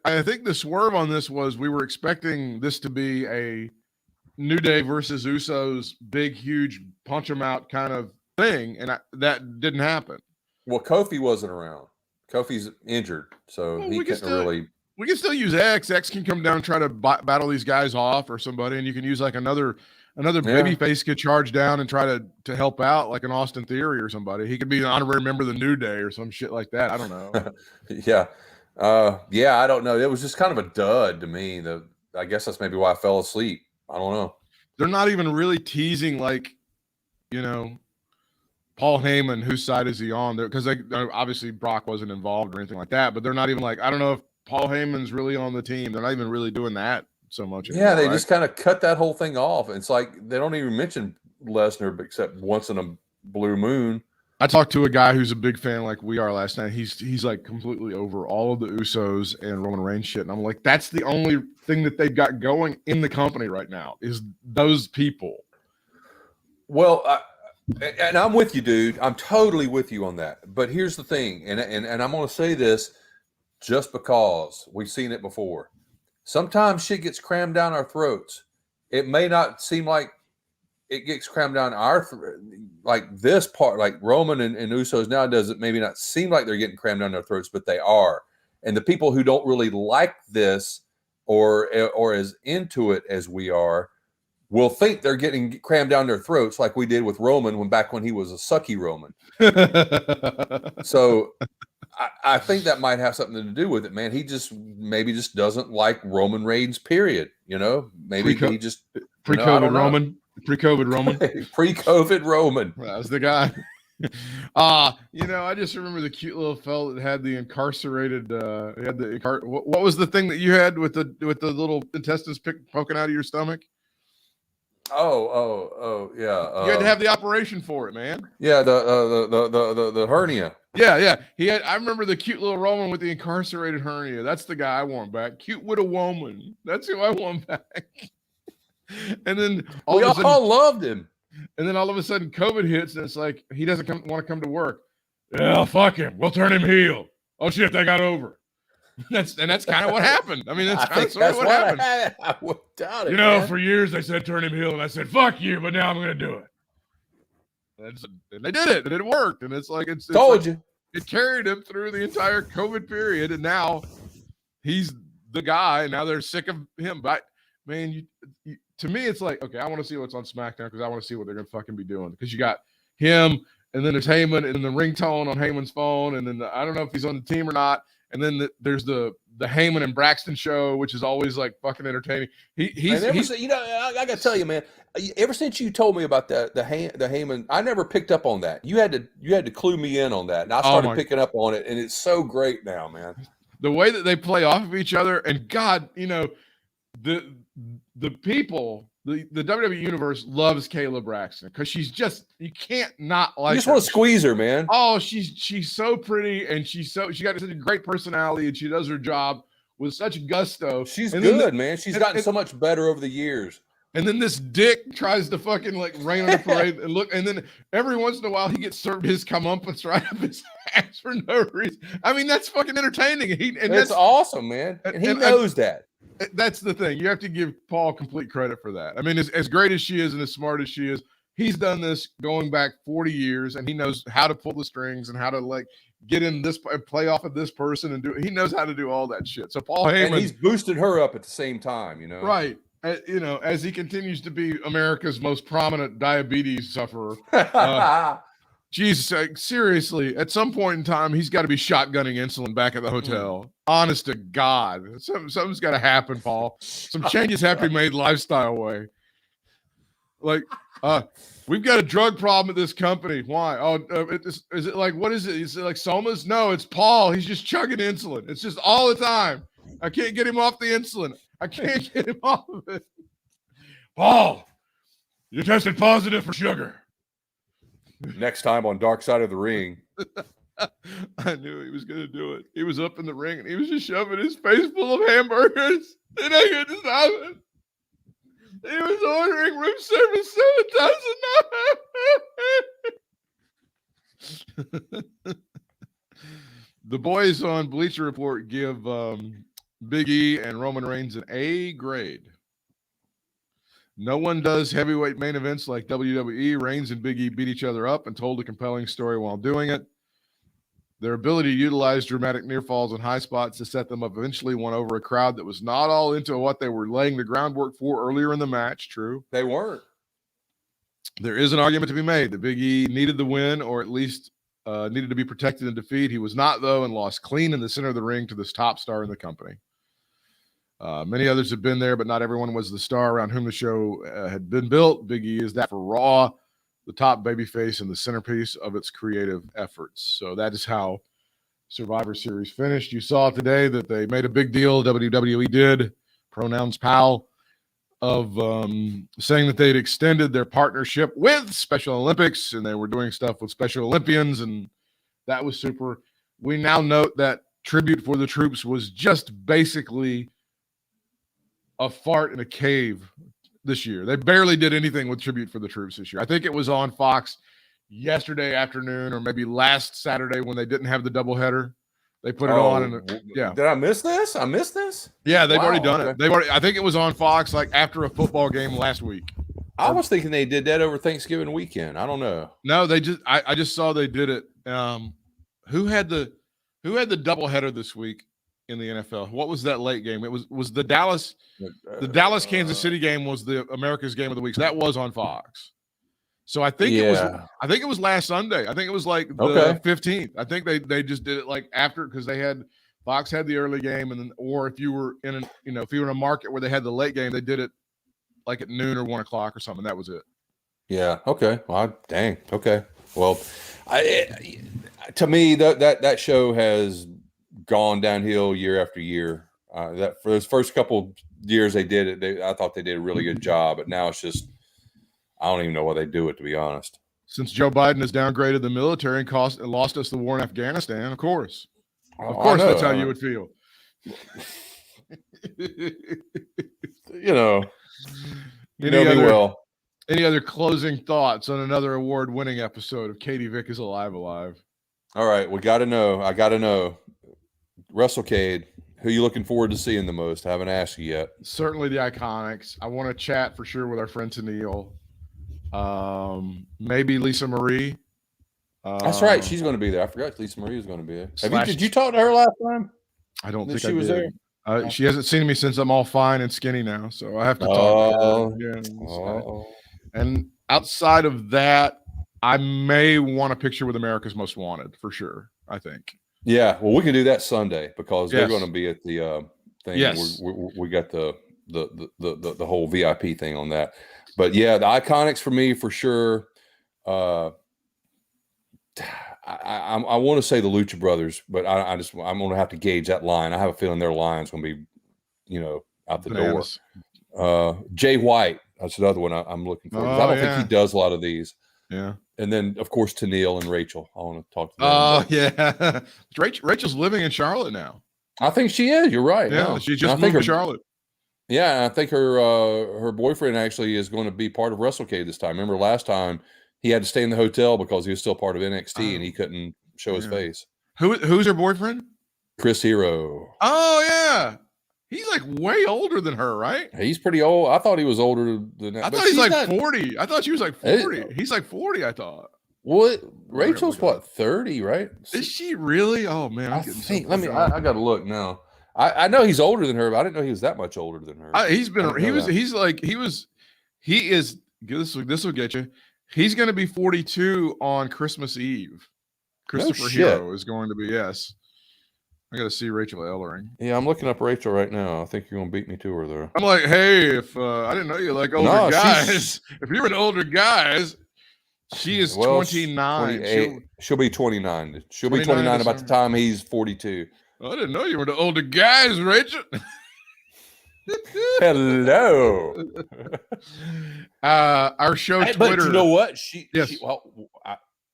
[SPEAKER 1] I think the swerve on this was we were expecting this to be a New Day versus Usos, big, huge, punch them out kind of thing, and that didn't happen.
[SPEAKER 2] Well, Kofi wasn't around. Kofi's injured, so
[SPEAKER 1] Well,
[SPEAKER 2] he couldn't really.
[SPEAKER 1] We can still use X. X can come down and try to battle these guys off or somebody, and you can use like another baby face could charge down and try to help out, like an Austin Theory or somebody. He could be an honorary member of the New Day or some shit like that. I don't know.
[SPEAKER 2] Yeah. I don't know. It was just kind of a dud to me. I guess that's maybe why I fell asleep. I don't know.
[SPEAKER 1] They're not even really teasing, like, you know, Paul Heyman, whose side is he on there? Because obviously Brock wasn't involved or anything like that, but they're not even like, I don't know if Paul Heyman's really on the team. They're not even really doing that so much anymore,
[SPEAKER 2] yeah, they just kind of cut that whole thing off. It's like they don't even mention Lesnar except once in a blue moon.
[SPEAKER 1] I talked to a guy who's a big fan, like we are last night. He's like completely over all of the Usos and Roman Reigns shit, and I'm like, that's the only thing that they've got going in the company right now is those people.
[SPEAKER 2] Well, and I'm with you, dude. I'm totally with you on that. But here's the thing, and I'm going to say this just because we've seen it before. Sometimes shit gets crammed down our throats. It may not seem like it gets crammed down our like this part, like Roman and Usos now does it maybe not seem like they're getting crammed down their throats, but they are. And the people who don't really like this or as into it as we are will think they're getting crammed down their throats like we did with Roman back when he was a sucky Roman. So I think that might have something to do with it, man. He maybe just doesn't like Roman Reigns, period. You know, maybe he just
[SPEAKER 1] pre-COVID Roman. Pre-COVID Roman.
[SPEAKER 2] Pre-COVID Roman.
[SPEAKER 1] That was the guy. You know, I just remember the cute little fella that had the incarcerated. What was the thing that you had with the little intestines poking out of your stomach?
[SPEAKER 2] Oh, yeah.
[SPEAKER 1] You had to have the operation for it, man.
[SPEAKER 2] Yeah, the hernia.
[SPEAKER 1] Yeah. I remember the cute little Roman with the incarcerated hernia. That's the guy I want back. Cute widow woman. That's who I want back. And then
[SPEAKER 2] we all loved him.
[SPEAKER 1] And then all of a sudden COVID hits and it's like he doesn't want to come to work. Yeah, fuck him. We'll turn him heel. Oh shit, they got over. That's kind of what happened. I mean, that's kind of what happened.
[SPEAKER 2] I doubt it.
[SPEAKER 1] You know, for years they said turn him heel, and I said fuck you, but now I'm going to do it. And they did it, and it worked. And it's like it's
[SPEAKER 2] told you.
[SPEAKER 1] It carried him through the entire COVID period, and now he's the guy. And now they're sick of him. But man, to me, it's like, okay, I want to see what's on SmackDown because I want to see what they're going to fucking be doing. Because you got him, and then it's Heyman, and then the ringtone on Heyman's phone, and then I don't know if he's on the team or not. And then there's the Heyman and Braxton show, which is always like fucking entertaining. He's
[SPEAKER 2] you know, I got to tell you, man. Ever since you told me about the Heyman, I never picked up on that. You had to clue me in on that, and I started picking up on it, and it's so great now, man.
[SPEAKER 1] The way that they play off of each other, and God, you know, the people, the WWE universe loves Kayla Braxton because she's just, you can't not like.
[SPEAKER 2] You just want to squeeze her, man.
[SPEAKER 1] Oh, she's so pretty, and she got such a great personality, and she does her job with such gusto.
[SPEAKER 2] She's good, man. She's gotten so much better over the years.
[SPEAKER 1] And then this dick tries to fucking like rain on the parade and look, and then every once in a while he gets served his comeuppance right up his ass for no reason. I mean, that's fucking entertaining.
[SPEAKER 2] That's awesome, man. And he knows that.
[SPEAKER 1] That's the thing. You have to give Paul complete credit for that. I mean, as great as she is and as smart as she is, he's done this going back 40 years, and he knows how to pull the strings and how to like get in this play off of this person and he knows how to do all that shit. So Paul Heyman,
[SPEAKER 2] and he's boosted her up at the same time, you know.
[SPEAKER 1] Right. You know, as he continues to be America's most prominent diabetes sufferer. Jesus, seriously, at some point in time, he's got to be shotgunning insulin back at the hotel. Honest to God. Something's got to happen, Paul. Some changes have to be made lifestyle way. Like, we've got a drug problem at this company. Why? Oh, is it like, what is it? Is it like Soma's? No, it's Paul. He's just chugging insulin. It's just all the time. I can't get him off the insulin. I can't get him off of it. Paul, you tested positive for sugar.
[SPEAKER 2] Next time on Dark Side of the Ring.
[SPEAKER 1] I knew he was going to do it. He was up in the ring and he was just shoving his face full of hamburgers. And I couldn't stop it. He was ordering room service 7 times. The boys on Bleacher Report give Big E and Roman Reigns an A grade. No one does heavyweight main events like WWE. Reigns and Big E beat each other up and told a compelling story while doing it. Their ability to utilize dramatic near falls and high spots to set them up eventually won over a crowd that was not all into what they were laying the groundwork for earlier in the match. True.
[SPEAKER 2] They weren't.
[SPEAKER 1] There is an argument to be made that Big E needed the win, or at least needed to be protected in defeat. He was not, though, and lost clean in the center of the ring to this top star in the company. Many others have been there, but not everyone was the star around whom the show had been built. Big E is that for Raw, the top babyface and the centerpiece of its creative efforts. So that is how Survivor Series finished. You saw today that they made a big deal, WWE did, pronouns pal, of saying that they'd extended their partnership with Special Olympics, and they were doing stuff with Special Olympians, and that was super. We now note that Tribute for the Troops was just basically a fart in a cave this year. They barely did anything with Tribute for the Troops this year. I think it was on Fox yesterday afternoon or maybe last Saturday when they didn't have the doubleheader. They put it on, and yeah.
[SPEAKER 2] Did I miss this? I missed this?
[SPEAKER 1] Yeah, they've already done it. I think it was on Fox like after a football game last week.
[SPEAKER 2] I was thinking they did that over Thanksgiving weekend. I don't know.
[SPEAKER 1] No, they just I just saw they did it. Who had the doubleheader this week in the NFL? What was that late game? It was the Dallas Kansas City game was the America's game of the week. So that was on Fox. So I think it was last Sunday. I think it was like the 15th. I think they just did it like after, because Fox had the early game, and then, or if you were in a market where they had the late game, they did it like at noon or 1 o'clock or something. That was it.
[SPEAKER 2] Yeah. Okay. Well, dang. Okay. Well, to me that show has gone downhill year after year. That for those first couple years they did it, I thought they did a really good job, but now it's just, I don't even know why they do it, to be honest.
[SPEAKER 1] Since Joe Biden has downgraded the military and lost us the war in Afghanistan, of course. Of course, that's how you would feel.
[SPEAKER 2] You know me well.
[SPEAKER 1] Any other closing thoughts on another award-winning episode of Katie Vick is Alive?
[SPEAKER 2] All right, I got to know. WrestleCade, who you looking forward to seeing the most? I haven't asked you yet.
[SPEAKER 1] Certainly the Iconics. I want to chat for sure with our friend Tennille. Maybe Lisa Marie.
[SPEAKER 2] That's right. She's going to be there. I forgot Lisa Marie was going to be there. Did you talk to her last time?
[SPEAKER 1] I don't think
[SPEAKER 2] she was there.
[SPEAKER 1] She hasn't seen me since I'm all fine and skinny now, so I have to talk to her again. And outside of that, I may want a picture with America's Most Wanted for sure. I think.
[SPEAKER 2] Yeah, well, we can do that Sunday because they're going to be at the thing.
[SPEAKER 1] Yes,
[SPEAKER 2] we got the whole VIP thing on that. But yeah, the Iconics for me for sure. I want to say the Lucha Brothers, but I'm going to have to gauge that line. I have a feeling their line's going to be, out the door. Jay White, that's another one I'm looking for. I don't think he does a lot of these.
[SPEAKER 1] Yeah.
[SPEAKER 2] And then, of course, Tennille and Rachel. I want to talk to them.
[SPEAKER 1] Oh, yeah. Rachel's living in Charlotte now.
[SPEAKER 2] I think she is. You're right.
[SPEAKER 1] Yeah, she just moved to Charlotte.
[SPEAKER 2] Yeah, I think her boyfriend actually is going to be part of WrestleCade this time. Remember last time he had to stay in the hotel because he was still part of NXT and he couldn't show his face.
[SPEAKER 1] Who's her boyfriend?
[SPEAKER 2] Chris Hero.
[SPEAKER 1] Oh, yeah. He's like way older than her, right?
[SPEAKER 2] He's pretty old. I thought he was older than that.
[SPEAKER 1] I thought he's like 40. I thought she was like 40. He's like 40, I thought.
[SPEAKER 2] What? Rachel's what, 30, right?
[SPEAKER 1] Is she really? Oh, man.
[SPEAKER 2] I think. I got to look now. I know he's older than her, but I didn't know he was that much older than her.
[SPEAKER 1] This will get you. He's going to be 42 on Christmas Eve. Christopher Hero is going to be, yes. I got to see Rachel Ellering.
[SPEAKER 2] Yeah, I'm looking up Rachel right now. I think you're going to beat me to her there.
[SPEAKER 1] I'm like, hey, if I didn't know you like older guys. If you're an older guys, she is 29.
[SPEAKER 2] She'll be 29. She'll be 29 about the time he's 42.
[SPEAKER 1] I didn't know you were the older guys, Rachel.
[SPEAKER 2] Hello.
[SPEAKER 1] Our show Twitter.
[SPEAKER 2] But you know what?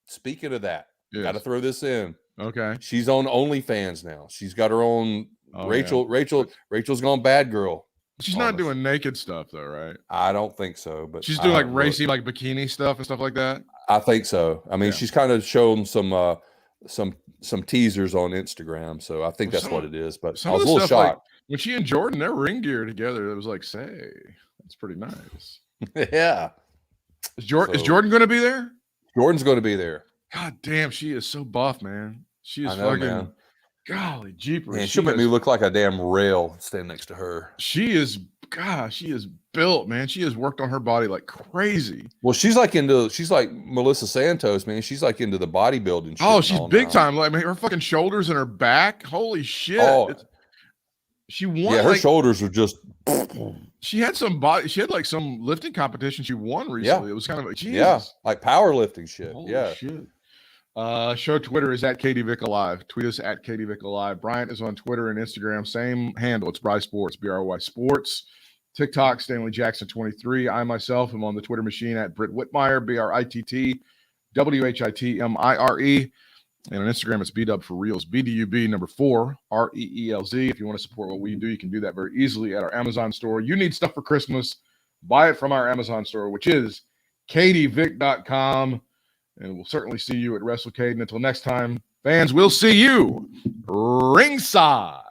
[SPEAKER 2] Speaking of that, got to throw this in.
[SPEAKER 1] Okay.
[SPEAKER 2] She's on OnlyFans now. She's got her own. Rachel's gone bad girl.
[SPEAKER 1] She's not doing naked stuff though, right?
[SPEAKER 2] I don't think so. But
[SPEAKER 1] she's doing like racy, like bikini stuff and stuff like that.
[SPEAKER 2] I think so. I mean, she's kind of shown some teasers on Instagram, so I think that's what it is. But I was a little shocked
[SPEAKER 1] when she and Jordan, their ring gear together. It was like, that's pretty nice.
[SPEAKER 2] Yeah.
[SPEAKER 1] Is Jordan going to be there?
[SPEAKER 2] Jordan's going to be there.
[SPEAKER 1] God damn, she is so buff, man. She is
[SPEAKER 2] I know,
[SPEAKER 1] fucking.
[SPEAKER 2] man.
[SPEAKER 1] Golly jeepers.
[SPEAKER 2] Man, she'll make me look like a damn rail standing next to her.
[SPEAKER 1] She is built, man. She has worked on her body like crazy.
[SPEAKER 2] Well, she's like Melissa Santos, man. She's like into the bodybuilding shit.
[SPEAKER 1] Oh, she's big time. Like, her fucking shoulders and her back. Holy shit.
[SPEAKER 2] Oh,
[SPEAKER 1] she won.
[SPEAKER 2] Yeah, her shoulders are just.
[SPEAKER 1] She had like some lifting competition she won recently. Yeah. It was kind of like, Jesus.
[SPEAKER 2] Yeah, like powerlifting shit.
[SPEAKER 1] Holy
[SPEAKER 2] yeah.
[SPEAKER 1] Shit. Show Twitter is at Katie Vick Alive. Tweet us at Katie Vick Alive. Bryant is on Twitter and Instagram. Same handle. It's Bry Sports, BRY Sports. TikTok, Stanley Jackson 23. I myself am on the Twitter machine at Britt Whitmire, BRITT WHITMIRE. And on Instagram, it's BDub for Reels, BDUB number 4 REELZ. If you want to support what we do, you can do that very easily at our Amazon store. You need stuff for Christmas, buy it from our Amazon store, which is katievick.com. And we'll certainly see you at WrestleCade. And until next time, fans, we'll see you ringside.